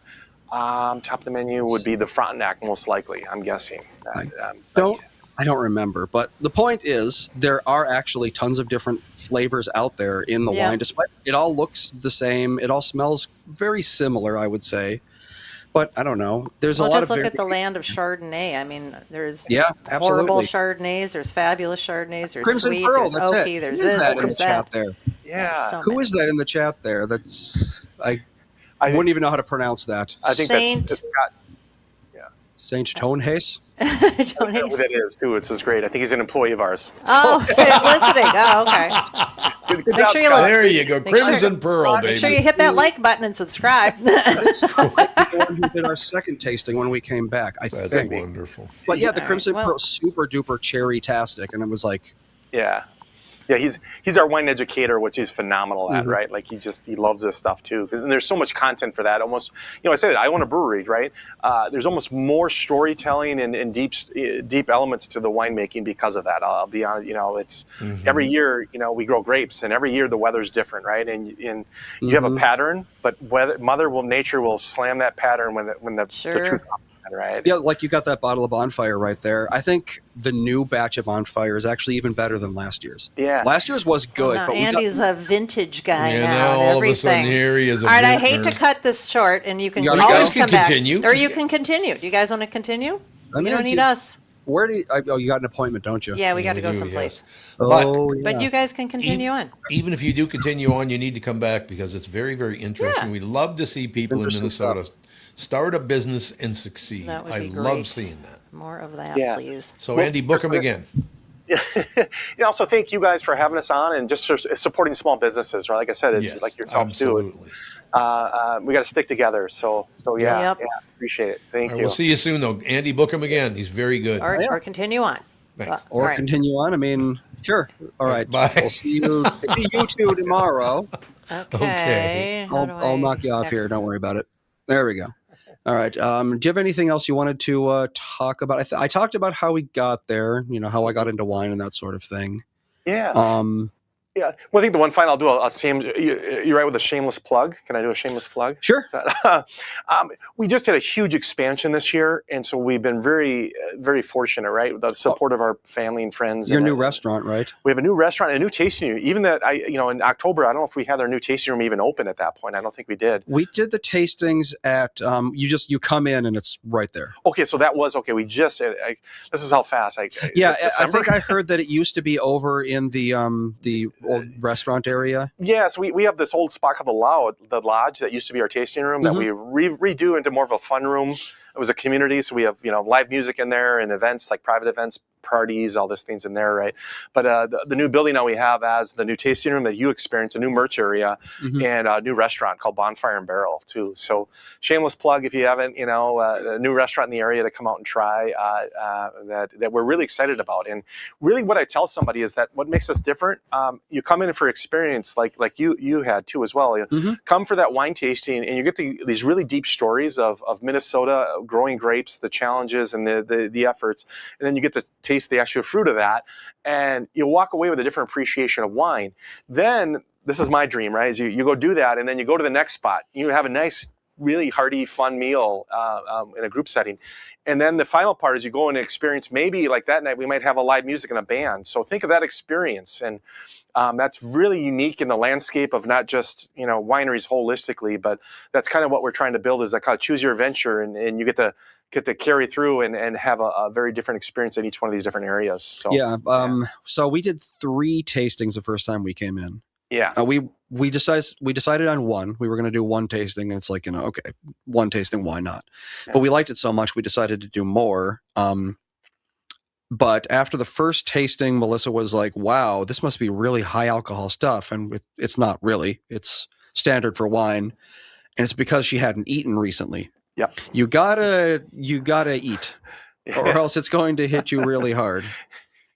Top of the menu would be the Frontenac, most likely. I'm guessing. I don't remember, but the point is there are actually tons of different flavors out there in the wine. Despite it all looks the same, it all smells very similar, I would say. But I don't know. There's a lot of just look at the land of Chardonnay. I mean, there's absolutely. horrible Chardonnays, there's fabulous Chardonnays, there's Crimson sweet, Pearl, there's that's oaky, it. there's Who is this, that in there's the that. chat there? Yeah. So Who is that in the chat there? I wouldn't even know how to pronounce that. I think that's Scott. Saint Tonhace? Don't Who that is too. It's just great. I think he's an employee of ours. Oh, he's listening. Oh, okay. Good job, sure you Scott. There you go. Crimson Pearl, baby. Make sure you hit that like button and subscribe. The one who did our second tasting when we came back, I That's think. wonderful. But yeah, the All Crimson right, Pearl, super duper cherry-tastic, and it was like, Yeah, he's our wine educator, which he's phenomenal at, right? Like he loves this stuff too. And there's so much content for that. Almost, I say that I own a brewery, right? There's almost more storytelling and deep elements to the winemaking because of that. I'll be honest, it's every year, we grow grapes, and every year the weather's different, right? And you have a pattern, but nature will slam that pattern when the truth comes. Right. Yeah, like you got that bottle of Bonfire right there. I think the new batch of Bonfire is actually even better than last year's. Yeah. Last year's was good. No, but Andy's a vintage guy Yeah, now. now And all of a everything. sudden here he is a All right, I vintner. hate to cut this short, and you can You always guys can come back. continue. Or you can continue. Do you guys want to continue? I mean, You don't need us. Where do you, you got an appointment, don't you? Yeah, we got to We go do, someplace. yes. But you guys can continue on. Even if you do continue on, you need to come back because it's very, very interesting. Yeah. We love to see people in Interesting Minnesota stuff. start a business and succeed. That would I be love great. seeing that. More of that, Yeah. please. So, Andy, book them again. Also thank you guys for having us on and just supporting small businesses, right? Like I said, it's Yes, like yourselves too. absolutely. We got to stick together. So yeah, Yep. yeah, appreciate it. Thank All right, you. we'll see you soon, though. Andy, book him again. He's very good. Or continue on. Thanks. Or All right. continue on. I mean, sure. All right. Bye. We'll see you two tomorrow. Okay. How do I'll I- knock you off here. Don't worry about it. There we go. All right. Do you have anything else you wanted to talk about? I talked about how we got there, how I got into wine and that sort of thing. Yeah. Yeah. Well, I think the one final I'll do, I'll see him. You're right with a shameless plug. Can I do a shameless plug? Sure. We just had a huge expansion this year, and so we've been very, very fortunate, right? With the support of our family and friends. Your and new restaurant, right? We have a new restaurant, and a new tasting room. Even that, in October, I don't know if we had our new tasting room even open at that point. I don't think we did. We did the tastings at you come in and it's right there. Okay, so that was okay. We just this is how fast Yeah, is it I December? think I heard that it used to be over in the old restaurant area. Yeah, so we have this old spot called the Lodge that used to be our tasting room that we redo into more of a fun room. It was a community, so we have live music in there and events like private events, parties, all those things in there, right? But the new building now we have as the new tasting room that you experience, a new merch area, and a new restaurant called Bonfire and Barrel too. So shameless plug if you haven't, a new restaurant in the area to come out and try that we're really excited about. And really, what I tell somebody is that what makes us different. You come in for experience like you had too as well. Come for that wine tasting, and you get these really deep stories of Minnesota growing grapes, the challenges and the efforts, and then you get to taste the actual fruit of that, and you'll walk away with a different appreciation of wine. Then this is my dream, right? Is you go do that, and then you go to the next spot. You have a nice, really hearty, fun meal in a group setting. And then the final part is you go and experience, maybe like that night, we might have a live music and a band. So think of that experience. And that's really unique in the landscape of not just, wineries holistically, but that's kind of what we're trying to build, is I call it choose your adventure. And you get to carry through and have a very different experience in each one of these different areas. So, so we did 3 tastings the first time we came in. Yeah. We decided on one. We were going to do one tasting, and it's like, okay, one tasting, why not? Yeah. But we liked it so much, we decided to do more. But after the first tasting, Melissa was like, wow, this must be really high alcohol stuff. And it's not really. It's standard for wine. And it's because she hadn't eaten recently. Yep. You gotta eat, or else it's going to hit you really hard.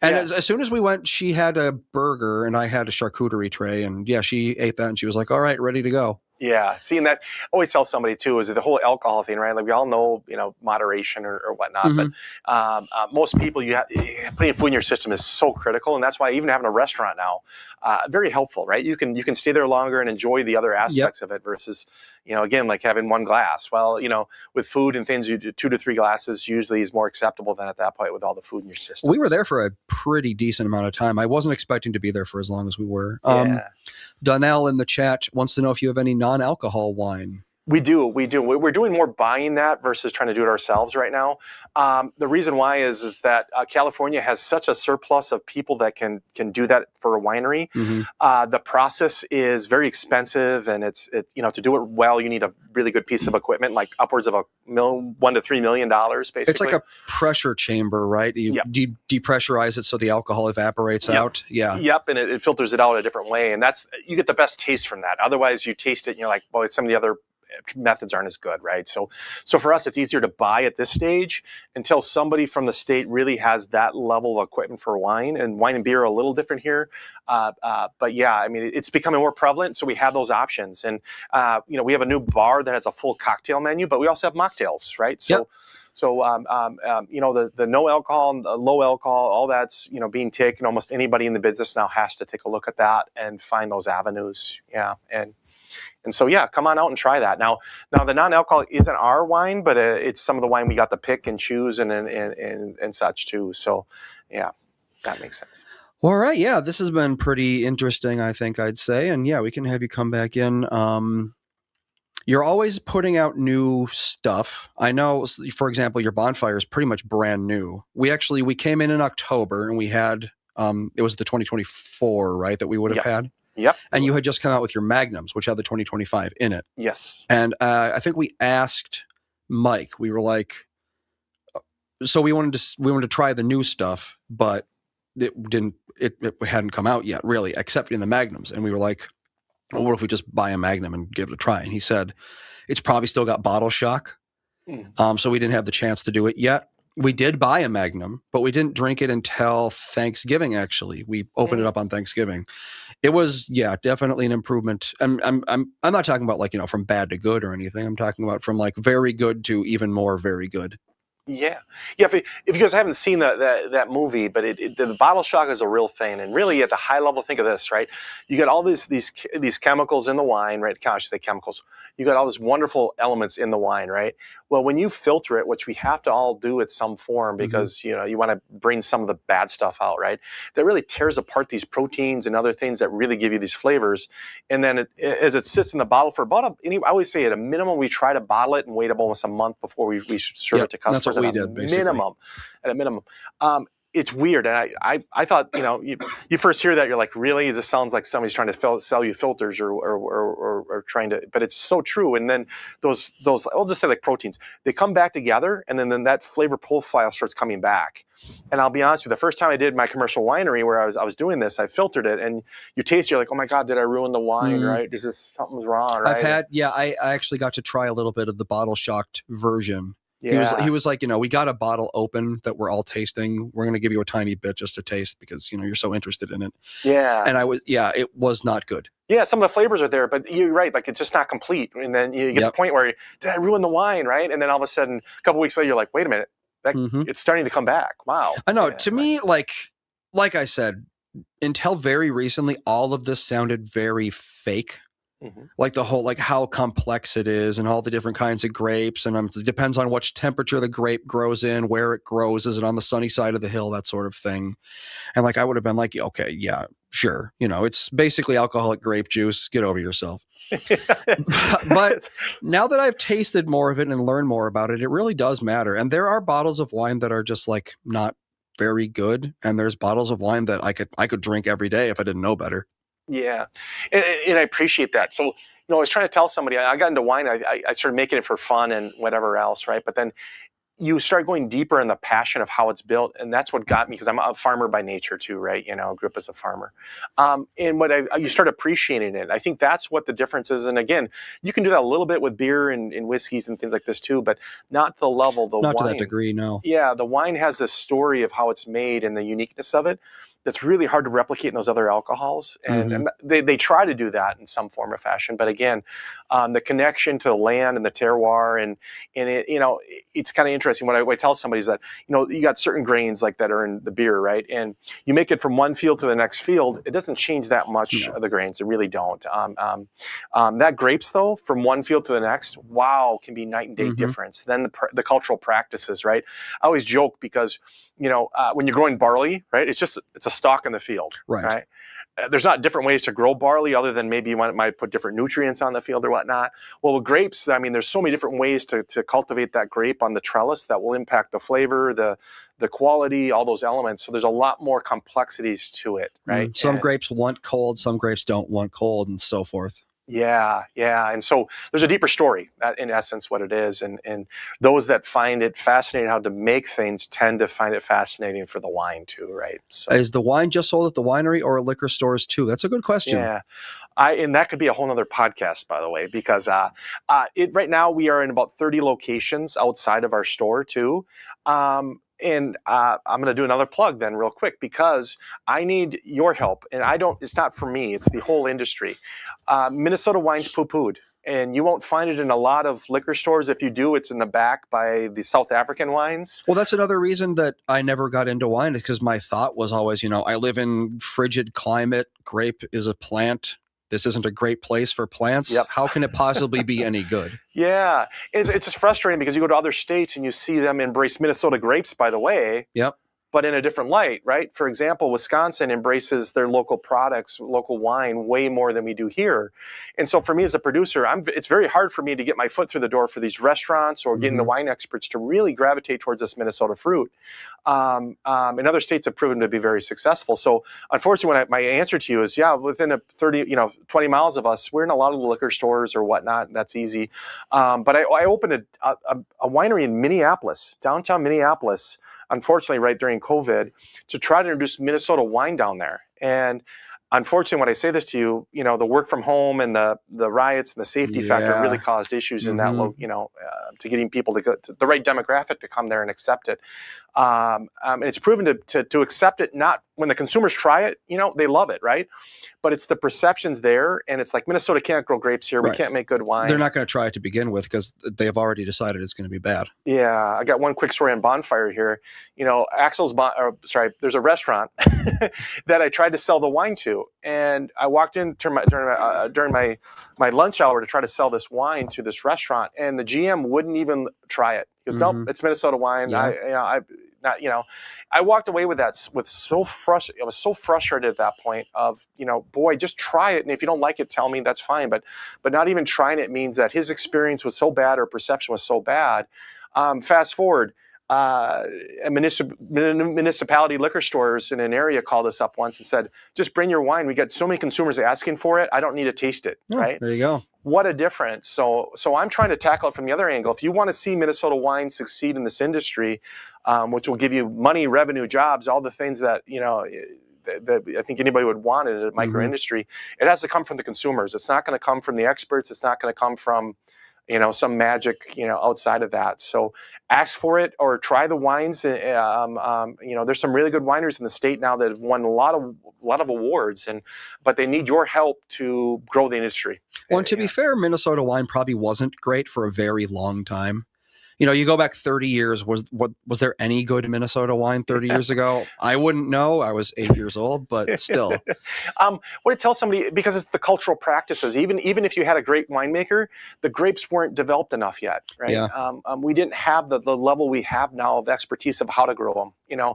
And as soon as we went, she had a burger and I had a charcuterie tray, and she ate that and she was like, all right, ready to go. Yeah. Seeing that, I always tell somebody too, is the whole alcohol thing, right? Like we all know, moderation or whatnot, but most people, putting food in your system is so critical. And that's why even having a restaurant now, very helpful, right? You can stay there longer and enjoy the other aspects of it versus, again, like having one glass. Well, with food and things, you do 2 to 3 glasses usually is more acceptable than at that point with all the food in your system. We were there for a pretty decent amount of time. I wasn't expecting to be there for as long as we were. Donnell in the chat wants to know if you have any non-alcohol wine. We do. We're doing more buying that versus trying to do it ourselves right now. The reason why is that California has such a surplus of people that can do that for a winery. Mm-hmm. The process is very expensive, and it's to do it well, you need a really good piece of equipment, like upwards of $1 to $3 million, basically. It's like a pressure chamber, right? You depressurize it so the alcohol evaporates out. Yeah. Yep, and it filters it out a different way, and you get the best taste from that. Otherwise, you taste it, and you're like, well, some of the other methods aren't as good, right? So for us, it's easier to buy at this stage until somebody from the state really has that level of equipment for wine. And wine and beer are a little different here, but it's becoming more prevalent. So we have those options, and we have a new bar that has a full cocktail menu, but we also have mocktails, right? So. The no alcohol, the low alcohol, all that's, being taken. Almost anybody in the business now has to take a look at that and find those avenues. Yeah. And so, come on out and try that. Now the non-alcohol isn't our wine, but it's some of the wine we got to pick and choose and such too. So, that makes sense. All right. Yeah, this has been pretty interesting, I think I'd say. And we can have you come back in. You're always putting out new stuff. I know, for example, your bonfire is pretty much brand new. We came in October, and we had, it was the 2024, right, that we would have had? Yep. And you had just come out with your Magnums, which had the 2025 in it. Yes. And I think we asked Mike, we were like, so we wanted to try the new stuff, but it hadn't come out yet, really, except in the Magnums. And we were like, well, what if we just buy a Magnum and give it a try? And he said, it's probably still got bottle shock. So we didn't have the chance to do it yet. We did buy a Magnum, but we didn't drink it until Thanksgiving. Actually, we opened it up on Thanksgiving. It was, definitely an improvement. I'm not talking about from bad to good or anything. I'm talking about from very good to even more very good. Yeah. If you guys haven't seen that movie, but the bottle shock is a real thing. And really, at the high level, think of this, right? You got all these chemicals in the wine, right? I should say chemicals. You got all these wonderful elements in the wine, right? Well, when you filter it, which we have to all do at some form because, you want to bring some of the bad stuff out, right? That really tears apart these proteins and other things that really give you these flavors. And then as it sits in the bottle for about I always say at a minimum, we try to bottle it and wait almost a month before we serve it to customers. That's what we did, basically. At a minimum. It's weird. And I thought, you first hear that, you're like, really? This sounds like somebody's trying to sell you filters or trying to, but it's so true. And then those, I'll just say like proteins, they come back together, and then that flavor profile starts coming back. And I'll be honest with you, the first time I did my commercial winery where I was doing this, I filtered it, and you taste it, you're like, oh my God, did I ruin the wine, right? Something's wrong, right? I actually got to try a little bit of the bottle shocked version. Yeah. He was like, we got a bottle open that we're all tasting. We're going to give you a tiny bit just to taste because, you're so interested in it. Yeah. And it was not good. Yeah, some of the flavors are there, but you're right, it's just not complete. And then you get to the point where, did I ruin the wine, right? And then all of a sudden, a couple weeks later, you're like, wait a minute, it's starting to come back. Wow. I know. To me, like I said, until very recently, all of this sounded very fake. Like the whole, like how complex it is and all the different kinds of grapes. And it depends on which temperature the grape grows in, where it grows. Is it on the sunny side of the hill? That sort of thing. And like, I would have been like, okay, yeah, sure. It's basically alcoholic grape juice. Get over yourself. But now that I've tasted more of it and learned more about it, it really does matter. And there are bottles of wine that are just like not very good. And there's bottles of wine that I could drink every day if I didn't know better. Yeah, and I appreciate that. So, I was trying to tell somebody, I got into wine, I started making it for fun and whatever else, right? But then you start going deeper in the passion of how it's built, and that's what got me, because I'm a farmer by nature too, right? Grew up as a farmer. And you start appreciating it. I think that's what the difference is. And again, you can do that a little bit with beer and whiskeys and things like this too, but not the level, not to that degree, no. Yeah, the wine has this story of how it's made and the uniqueness of it that's really hard to replicate in those other alcohols. And they try to do that in some form or fashion. But again, the connection to the land and the terroir and it, it's kind of interesting. What I tell somebody is that, you got certain grains like that are in the beer, right? And you make it from one field to the next field. It doesn't change that much of the grains. It really don't. That grapes though, from one field to the next, wow, can be night and day difference. Then the cultural practices, right? I always joke because, when you're growing barley, right? It's a stalk in the field, right? There's not different ways to grow barley other than maybe you might put different nutrients on the field or whatnot. Well, with grapes, I mean, there's so many different ways to cultivate that grape on the trellis that will impact the flavor, the quality, all those elements. So there's a lot more complexities to it, right? Some grapes want cold, some grapes don't want cold, and so forth. Yeah. And so there's a deeper story, in essence, what it is. And those that find it fascinating how to make things tend to find it fascinating for the wine too, right? So, is the wine just sold at the winery or liquor stores too? That's a good question. Yeah. And that could be a whole nother podcast, by the way, because right now we are in about 30 locations outside of our store too. And I'm going to do another plug then real quick because I need your help. And it's not for me, it's the whole industry. Minnesota wine's poo-pooed. And you won't find it in a lot of liquor stores. If you do, it's in the back by the South African wines. Well, that's another reason that I never got into wine is because my thought was always, I live in frigid climate. Grape is a plant. This isn't a great place for plants. Yep. How can it possibly be any good? Yeah. It's just frustrating because you go to other states and you see them embrace Minnesota grapes, by the way. Yep. But in a different light, right? For example, Wisconsin embraces their local products, local wine, way more than we do here. And so for me as a producer, it's very hard for me to get my foot through the door for these restaurants or getting the wine experts to really gravitate towards this Minnesota fruit. And other states have proven to be very successful. So unfortunately, my answer to you is, within a 20 miles of us, we're in a lot of the liquor stores or whatnot. That's easy. But I opened a winery in Minneapolis, downtown Minneapolis, unfortunately, right during COVID, to try to introduce Minnesota wine down there. And unfortunately, when I say this to you, the work from home and the riots and the safety factor really caused issues in that, to getting people to go to the right demographic to come there and accept it. And it's proven to accept it, not when the consumers try it, they love it, right? But it's the perceptions there, and it's like Minnesota can't grow grapes here. Right. We can't make good wine. They're not going to try it to begin with because they have already decided it's going to be bad. Yeah, I got one quick story on Bonfire here. There's a restaurant that I tried to sell the wine to, and I walked in during my lunch hour to try to sell this wine to this restaurant, and the GM wouldn't even try it. He goes, "Nope, it's Minnesota wine." Yeah. I walked away with that with so frustrated. I was so frustrated at that point of, boy, just try it. And if you don't like it, tell me, that's fine. But not even trying it means that his experience was so bad or perception was so bad. Fast forward, a municipality liquor stores in an area called us up once and said, just bring your wine. We got so many consumers asking for it. I don't need to taste it. Right. There you go. What a difference. So I'm trying to tackle it from the other angle. If you want to see Minnesota wine succeed in this industry, which will give you money, revenue, jobs, all the things that, that I think anybody would want in a micro industry, it has to come from the consumers. It's not going to come from the experts. It's not going to come from, some magic, outside of that. So ask for it or try the wines. There's some really good wineries in the state now that have won a lot of awards, but they need your help to grow the industry. Well, and to be fair, Minnesota wine probably wasn't great for a very long time. You go back 30 years. Was there any good Minnesota wine 30 years ago? I wouldn't know. I was 8 years old, but still. What I tell somebody, because it's the cultural practices, even if you had a great winemaker, the grapes weren't developed enough yet, right? Yeah. We didn't have the level we have now of expertise of how to grow them,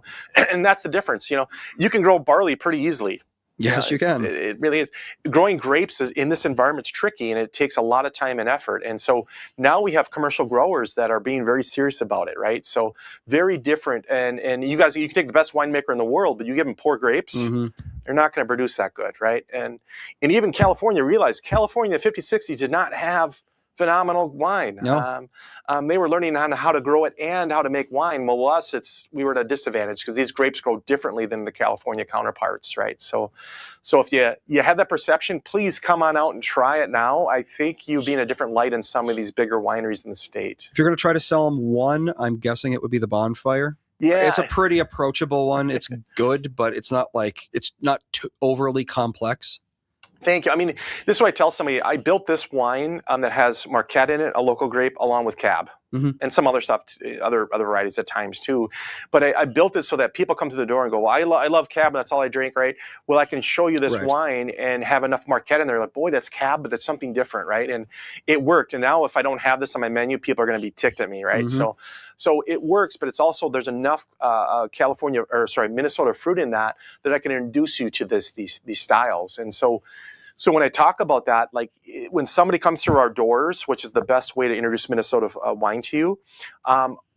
and that's the difference. You can grow barley pretty easily. Yes, you can. It really is. Growing grapes in this environment is tricky, and it takes a lot of time and effort. And so now we have commercial growers that are being very serious about it, right? So very different. And you guys, you can take the best winemaker in the world, but you give them poor grapes, they're not going to produce that good, right? And even California realized California in the 50s, 60s did not have phenomenal wine. No. They were learning on how to grow it and how to make wine. Well, with us, we were at a disadvantage because these grapes grow differently than the California counterparts, right? So if you have that perception, please come on out and try it now. I think you'll be in a different light in some of these bigger wineries in the state. If you're going to try to sell them one, I'm guessing it would be the Bonfire. Yeah, it's a pretty approachable one. It's good, but it's not too overly complex. Thank you. I mean, this is what I tell somebody. I built this wine that has Marquette in it, a local grape, along with Cab, and some other stuff, other varieties at times too. But I built it so that people come to the door and go, well, I love Cab, and that's all I drink, right? Well, I can show you this wine and have enough Marquette in there. Like, boy, that's Cab, but that's something different, right? And it worked. And now if I don't have this on my menu, people are going to be ticked at me, right? So it works, but it's also, there's enough Minnesota fruit in that I can introduce you to these styles. And so when I talk about that, like when somebody comes through our doors, which is the best way to introduce Minnesota wine to you,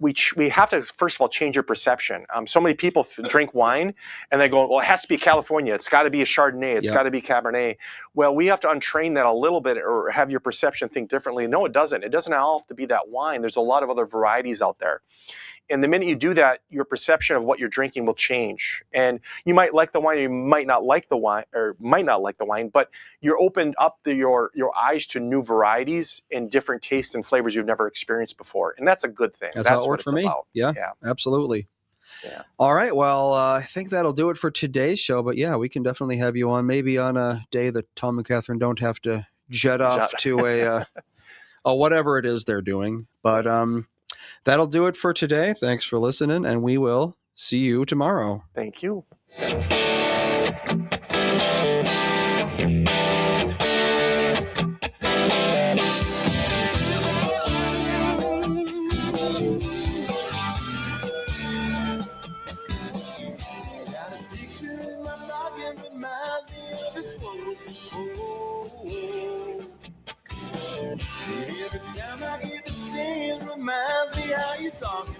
we have to, first of all, change your perception. So many people drink wine and they go, well, it has to be California. It's got to be a Chardonnay. It's got to be Cabernet. Well, we have to untrain that a little bit or have your perception think differently. No, it doesn't. It doesn't all have to be that wine. There's a lot of other varieties out there. And the minute you do that, your perception of what you're drinking will change. And you might like the wine, or you might not like the wine, but you're opened up your eyes to new varieties and different tastes and flavors you've never experienced before. And that's a good thing. That's how it worked for me. About. Yeah, absolutely. Yeah. All right. Well, I think that'll do it for today's show. But yeah, we can definitely have you on maybe on a day that Tom and Kathryn don't have to jet off to a whatever it is they're doing. But that'll do it for today. Thanks for listening, and we will see you tomorrow. Thank you. Every time I hear the same reminds me how you talking